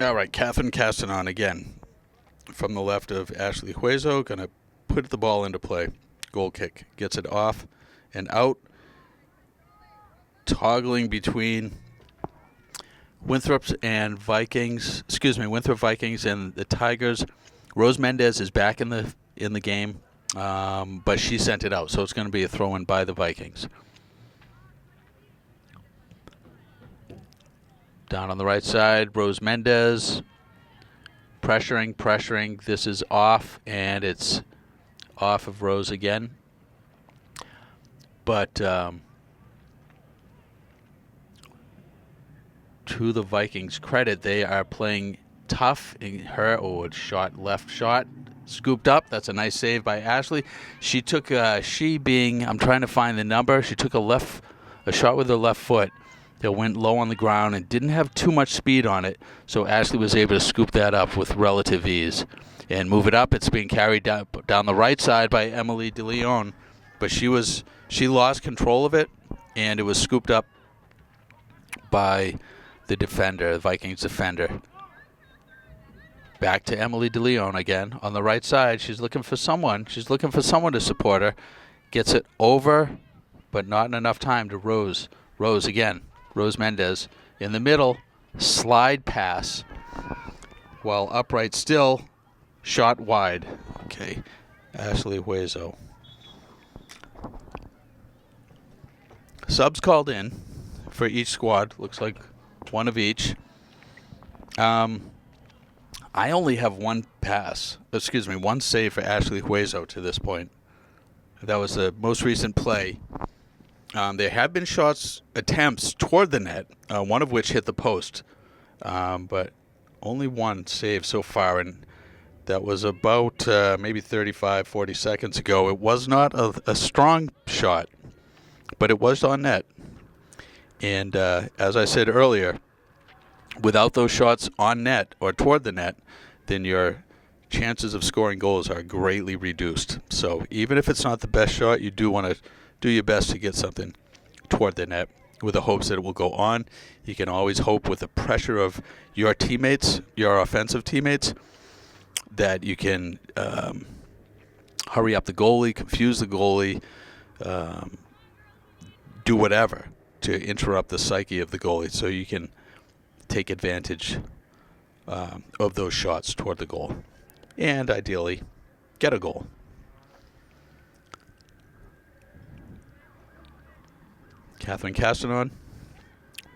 All right, Catherine Castanon again from the left of Ashley Hueso, going to put the ball into play. Goal kick. Gets it off and out. Toggling between Winthrop Vikings and the Tigers. Rose Mendez is back in the game, but she sent it out, so it's going to be a throw-in by the Vikings. Down on the right side, Rose Mendez pressuring. This is off, and it's off of Rose again. But to the Vikings' credit, they are playing tough. Left shot, scooped up. That's a nice save by Ashley. She took, I'm trying to find the number. She took a shot with her left foot that went low on the ground and didn't have too much speed on it, so Ashley was able to scoop that up with relative ease and move it up. It's being carried down the right side by Emily DeLeon, but she lost control of it, and it was scooped up by the Vikings defender. Back to Emily DeLeon again on the right side. She's looking for someone to support her. Gets it over, but not enough time to Rose. Rose again. Rose Mendez in the middle. slide pass while upright still, shot wide. Okay, Ashley Hueso. Subs called in for each squad. Looks like one of each. I only have one save for Ashley Hueso to this point. That was the most recent play. There have been attempts toward the net, one of which hit the post, but only one save so far, and that was about maybe 35, 40 seconds ago. It was not a strong shot, but it was on net. And as I said earlier, without those shots on net or toward the net, then your chances of scoring goals are greatly reduced. So even if it's not the best shot, you do want to do your best to get something toward the net with the hopes that it will go on. You can always hope with the pressure of your teammates, your offensive teammates, that you can hurry up the goalie, confuse the goalie, do whatever to interrupt the psyche of the goalie so you can take advantage of those shots toward the goal and ideally get a goal. Catherine Castanon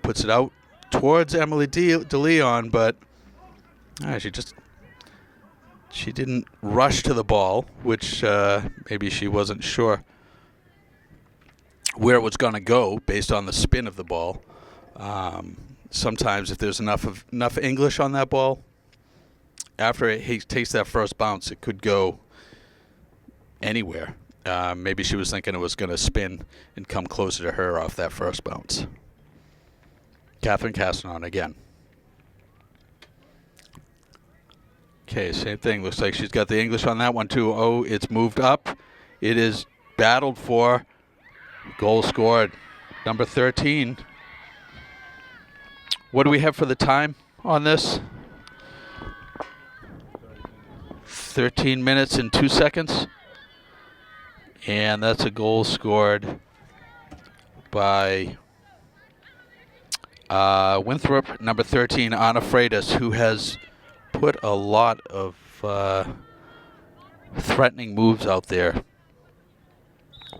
puts it out towards Emily DeLeon, but she didn't rush to the ball, which maybe she wasn't sure where it was going to go based on the spin of the ball. Sometimes if there's enough English on that ball, after it takes that first bounce, it could go anywhere. Maybe she was thinking it was going to spin and come closer to her off that first bounce. Catherine Castanon again. Okay, same thing. Looks like she's got the English on that one too. Oh, it's moved up. It is battled for. Goal scored. Number 13. What do we have for the time on this? 13 minutes and 2 seconds. And that's a goal scored by Winthrop, number 13, Anna Freitas, who has put a lot of threatening moves out there,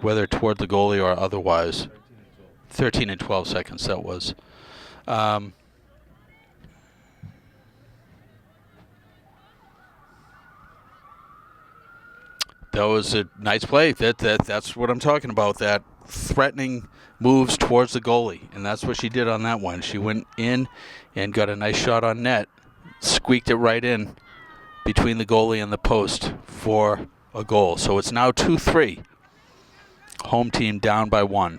whether toward the goalie or otherwise. 13 and 12 seconds, that was. That was a nice play. That's what I'm talking about, that threatening moves towards the goalie, and that's what she did on that one. She went in and got a nice shot on net, squeaked it right in between the goalie and the post for a goal. So it's now 2-3. Home team down by 1.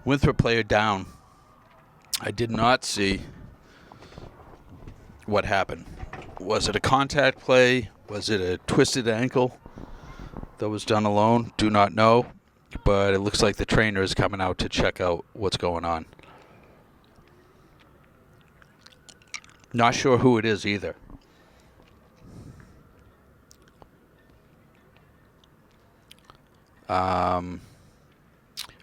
Winthrop player down. I did not see what happened. Was it a contact play? Was it a twisted ankle that was done alone? Do not know. But it looks like the trainer is coming out to check out what's going on. Not sure who it is either.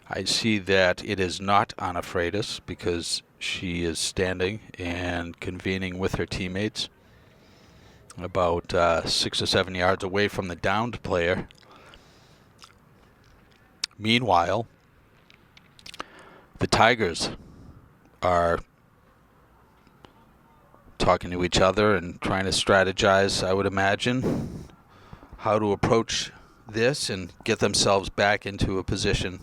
I see that it is not Anna Freitas because she is standing and convening with her teammates about 6 or 7 yards away from the downed player. Meanwhile, the Tigers are talking to each other and trying to strategize, I would imagine, how to approach this and get themselves back into a position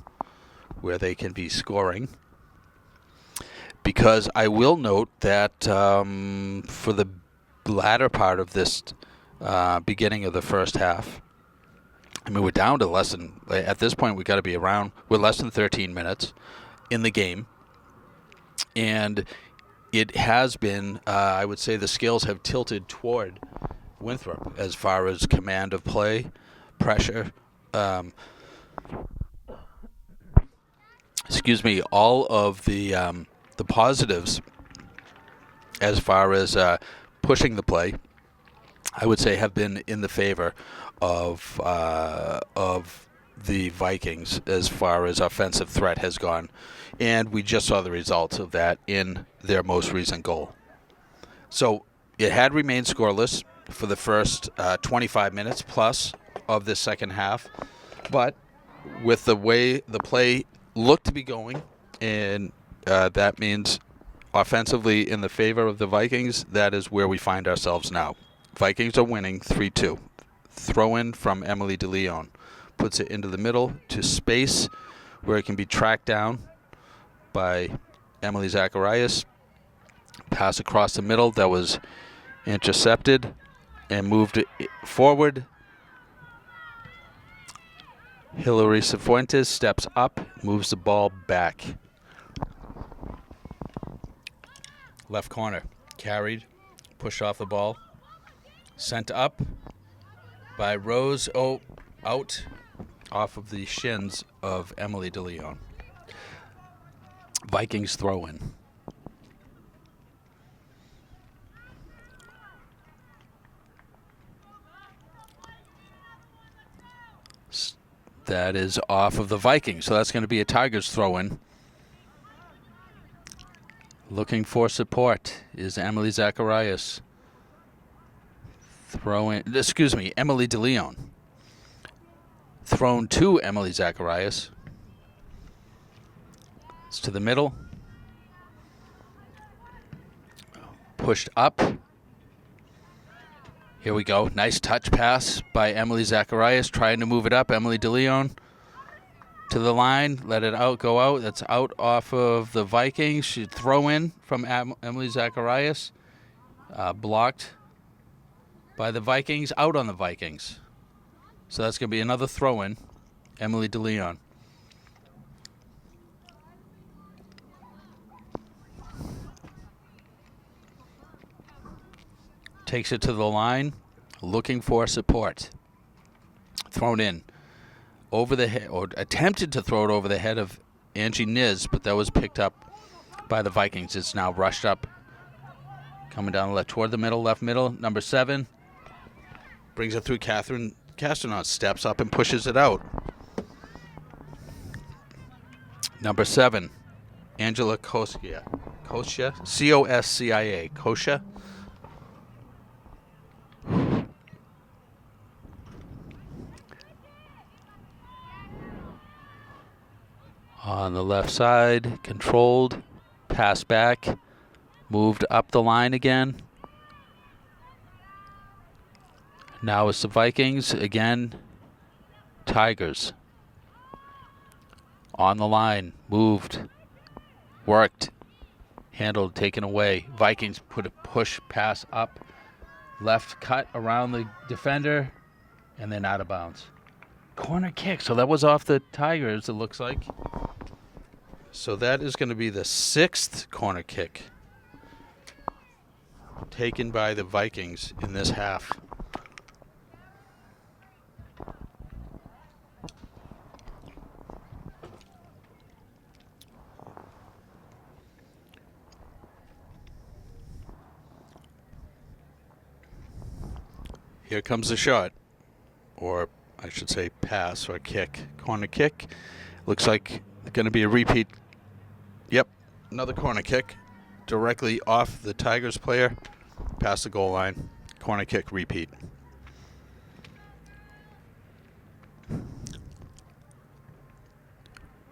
where they can be scoring. Because I will note that for the latter part of this beginning of the first half, I mean, we're down to at this point, we've got to be we're less than 13 minutes in the game. And it has been, I would say the scales have tilted toward Winthrop as far as command of play, pressure, all of the positives as far as pushing the play I would say, have been in the favor of the Vikings as far as offensive threat has gone, and we just saw the results of that in their most recent goal. So it had remained scoreless for the first 25 minutes plus of the second half, but with the way the play looked to be going, and that means offensively in the favor of the Vikings, that is where we find ourselves now. Vikings are winning 3-2. Throw in from Emily DeLeon. Puts it into the middle to space where it can be tracked down by Emily Zacharias. Pass across the middle that was intercepted and moved it forward. Hilary Cifuentes steps up, moves the ball back. Left corner, carried, pushed off the ball, sent up by Rose. Out off of the shins of Emily DeLeon. Vikings throw in. That is off of the Vikings, so that's going to be a Tigers throw-in. Looking for support is Emily Zacharias. Emily DeLeon. Thrown to Emily Zacharias. It's to the middle. Pushed up. Here we go. Nice touch pass by Emily Zacharias, trying to move it up. Emily DeLeon to the line. Let it go out. That's out off of the Vikings. She throw in from Emily Zacharias. Blocked by the Vikings. Out on the Vikings. So that's going to be another throw in. Emily DeLeon. Takes it to the line, looking for support. Thrown in over the head, or attempted to throw it over the head of Angie Niz, but that was picked up by the Vikings. It's now rushed up, coming down the left toward the middle, left middle. Number 7 brings it through Catherine Castronaut, steps up and pushes it out. Number 7, Angela Kosia, Coscia, Kosia. On the left side, controlled, pass back, moved up the line again. Now it's the Vikings, again, Tigers. On the line, moved, worked, handled, taken away. Vikings put a push pass up, left cut around the defender, and then out of bounds. Corner kick, so that was off the Tigers, it looks like. So that is going to be the 6th corner kick taken by the Vikings in this half. Here comes the shot, or I should say pass or kick. Corner kick. Looks like it's going to be a repeat. Yep, another corner kick directly off the Tigers player, past the goal line. Corner kick repeat.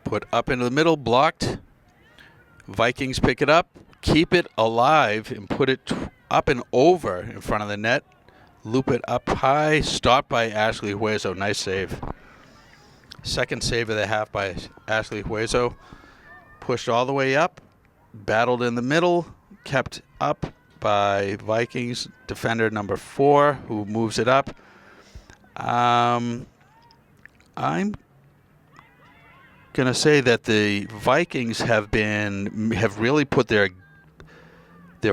Put up into the middle, blocked. Vikings pick it up, keep it alive, and put it up and over in front of the net. Loop it up high, stopped by Ashley Hueso. Nice save. Second save of the half by Ashley Hueso. Pushed all the way up, battled in the middle, kept up by Vikings defender number 4, who moves it up. I'm gonna say that the Vikings have really put their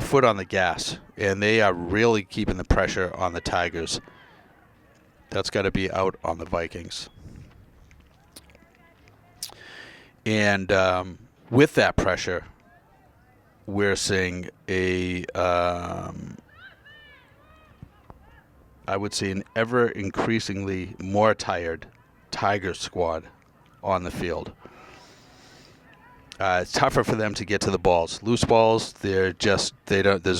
foot on the gas, and they are really keeping the pressure on the Tigers. That's got to be out on the Vikings. And with that pressure, we're seeing a I would say, an ever increasingly more tired Tigers squad on the field. It's tougher for them to get to the balls. Loose balls, there's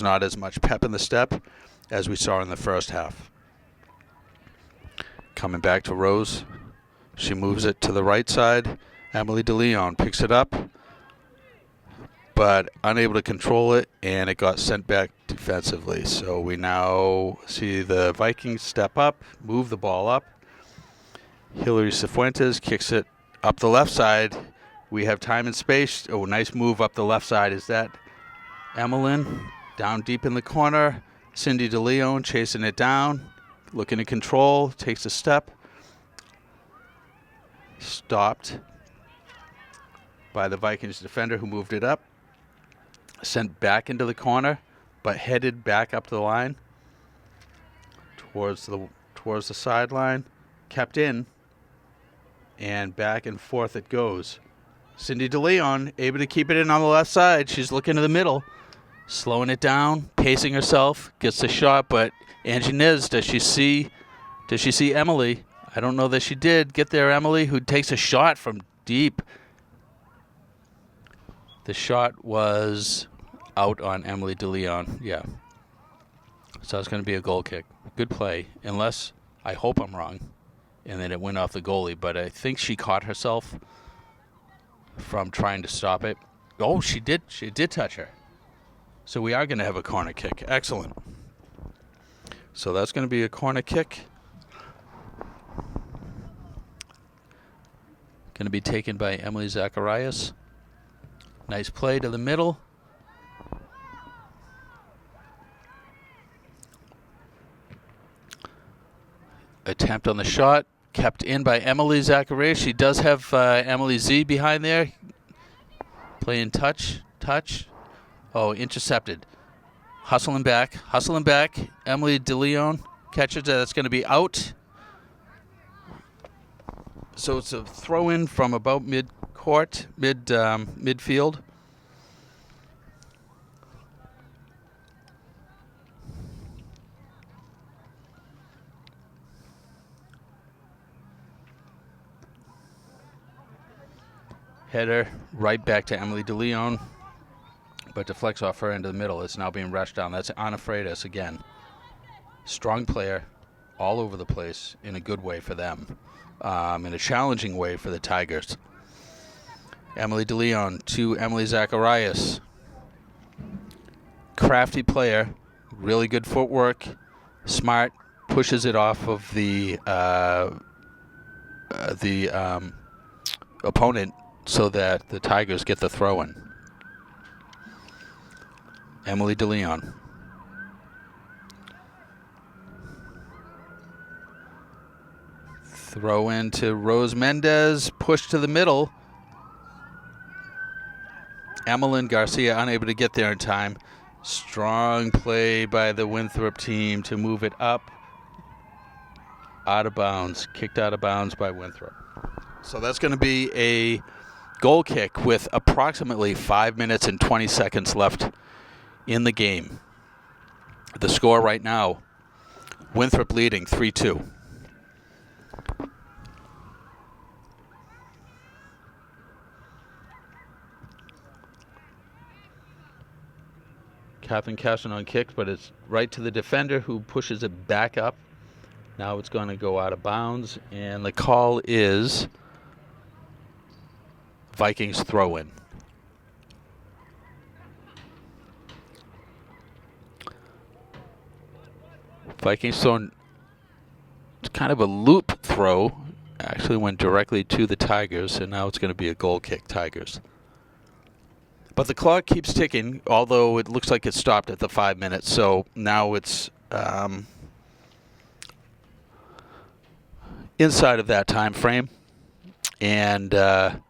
not as much pep in the step as we saw in the first half. Coming back to Rose. She moves it to the right side. Emily DeLeon picks it up, but unable to control it, and it got sent back defensively. So we now see the Vikings step up, move the ball up. Hilary Cifuentes kicks it up the left side. We have time and space. Oh, nice move up the left side. Is that Emmeline? Down deep in the corner. Cindy DeLeon chasing it down, looking to control, takes a step. Stopped by the Vikings defender who moved it up. Sent back into the corner, but headed back up the line towards the sideline. Kept in, and back and forth it goes. Cindy DeLeon able to keep it in on the left side. She's looking to the middle, slowing it down, pacing herself, gets the shot, but Angie Niz, does she see Emily? I don't know that she did. Get there, Emily, who takes a shot from deep. The shot was out on Emily DeLeon. Yeah. So it's going to be a goal kick. Good play, unless I hope I'm wrong, and then it went off the goalie. But I think she caught herself from trying to stop it. Oh, she did. She did touch her. So we are going to have a corner kick. Excellent. So that's going to be a corner kick. Going to be taken by Emily Zacharias. Nice play to the middle. Attempt on the shot. Kept in by Emily Zacharias. She does have Emily Z behind there. Playing touch. Oh, intercepted. Hustling back. Emily DeLeon catches it. That's going to be out. So it's a throw-in from about mid-court, midfield. Header right back to Emily DeLeon, but deflects off her into the middle. It's now being rushed down. That's Anna Freitas again. Strong player, all over the place in a good way for them. In a challenging way for the Tigers. Emily DeLeon to Emily Zacharias. Crafty player, really good footwork, smart, pushes it off of the opponent so that the Tigers get the throw-in. Emily DeLeon. Throw into Rose Mendez, push to the middle. Emmeline Garcia unable to get there in time. Strong play by the Winthrop team to move it up. Out of bounds, kicked out of bounds by Winthrop. So that's going to be a goal kick with approximately 5 minutes and 20 seconds left in the game. The score right now, Winthrop leading 3-2. Catherine Castanon kicks, but it's right to the defender who pushes it back up. Now it's going to go out of bounds, and the call is Vikings throw-in. Vikings throwing, it's kind of a loop throw. Actually went directly to the Tigers, and now it's going to be a goal kick, Tigers. But the clock keeps ticking, although it looks like it stopped at the 5 minutes. So now it's inside of that time frame, and the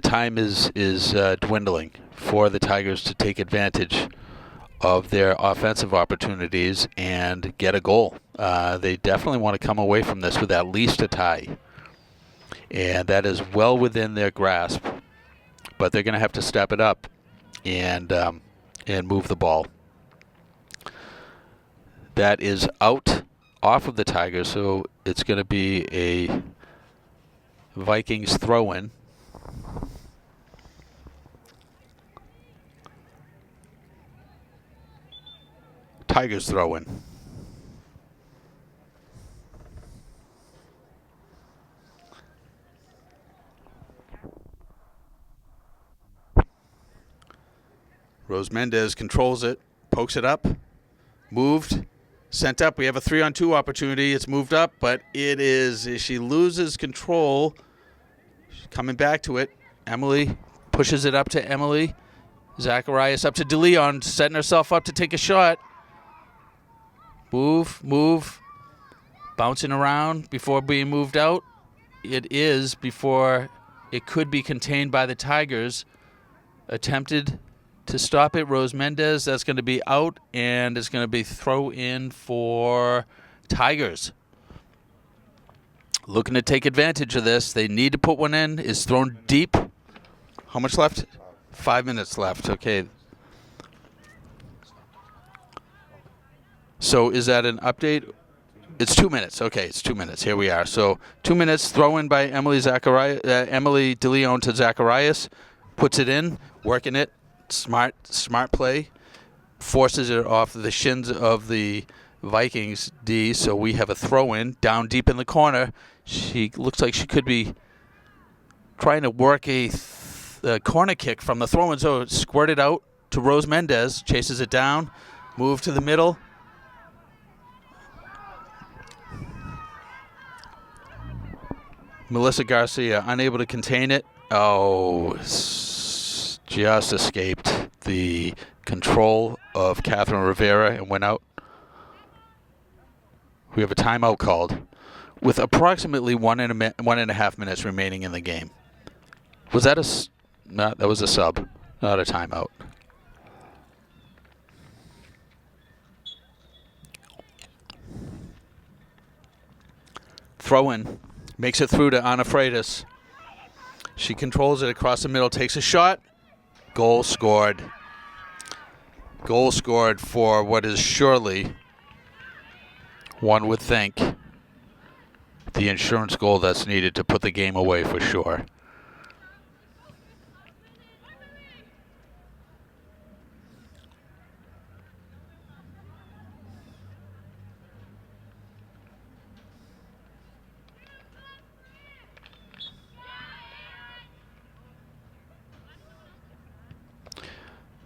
time is dwindling for the Tigers to take advantage of their offensive opportunities and get a goal. They definitely want to come away from this with at least a tie, and that is well within their grasp. But they're going to have to step it up and move the ball. That is out off of the Tigers, so it's going to be a Vikings throw-in. Tigers throw-in. Rose Mendez controls it, pokes it up, moved, sent up. We have a 3-on-2 opportunity. It's moved up, but it is, she loses control. She's coming back to it. Emily pushes it up to Emily. Zacharias up to DeLeon, setting herself up to take a shot. Move. Bouncing around before being moved out. It is before it could be contained by the Tigers. Attempted to stop it, Rose Mendez. That's going to be out, and it's going to be throw in for Tigers. Looking to take advantage of this. They need to put one in. It's thrown deep. How much left? 5 minutes left. Okay. So is that an update? It's 2 minutes. Okay, it's 2 minutes. Here we are. So 2 minutes. Throw in by Emily DeLeon to Zacharias. Puts it in. Working it. Smart play. Forces it off the shins of the Vikings D. So we have a throw in down deep in the corner. She looks like she could be trying to work a corner kick from the throw in. So squirted out to Rose Mendez. Chases it down. Move to the middle. Melissa Garcia unable to contain it. Oh, just escaped the control of Catherine Rivera and went out. We have a timeout called with approximately 1.5 minutes remaining in the game. Was that no, that was a sub, not a timeout. Throw in. Makes it through to Ana Freitas. She controls it across the middle, takes a shot. Goal scored. Goal scored for what is surely, one would think, the insurance goal that's needed to put the game away for sure.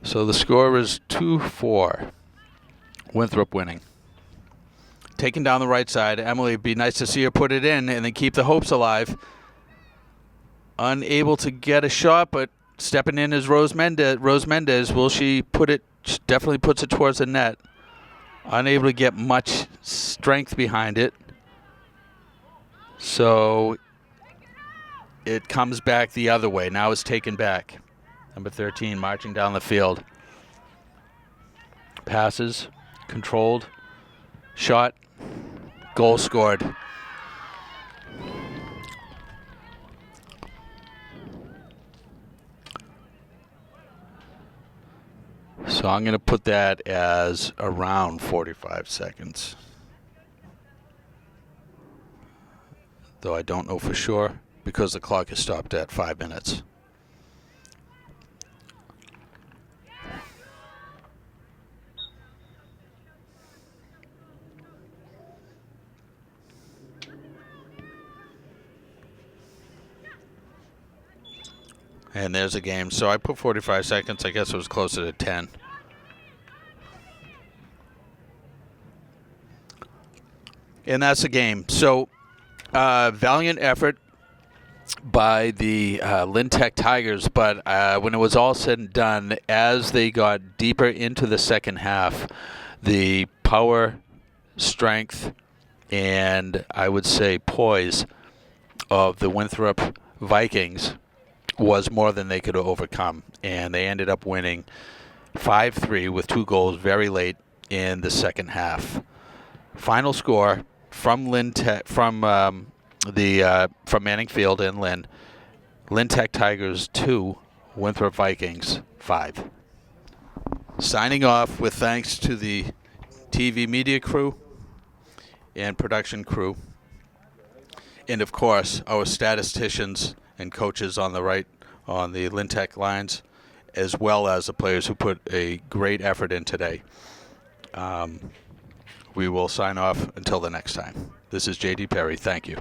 So the score is 2-4. Winthrop winning. Taken down the right side. Emily, it'd be nice to see her put it in and then keep the hopes alive. Unable to get a shot, but stepping in is Rose Mendez. Will she put it? She definitely puts it towards the net. Unable to get much strength behind it. So it comes back the other way. Now it's taken back. Number 13 marching down the field. Passes, controlled, shot, goal scored. So I'm going to put that as around 45 seconds. Though I don't know for sure because the clock is stopped at 5 minutes. And there's a game. So I put 45 seconds. I guess it was closer to 10. And that's the game. So valiant effort by the Lynn Tech Tigers. But when it was all said and done, as they got deeper into the second half, the power, strength, and I would say poise of the Winthrop Vikings was more than they could overcome, and they ended up winning 5-3 with 2 goals very late in the second half. Final score from Lynn Tech, from Manning Field in Lynn. Lynn Tech Tigers 2, Winthrop Vikings 5. Signing off with thanks to the TV media crew, and production crew. And of course, our statisticians and coaches on the Lynn Tech lines, as well as the players who put a great effort in today. We will sign off until the next time. This is J.D. Perry. Thank you.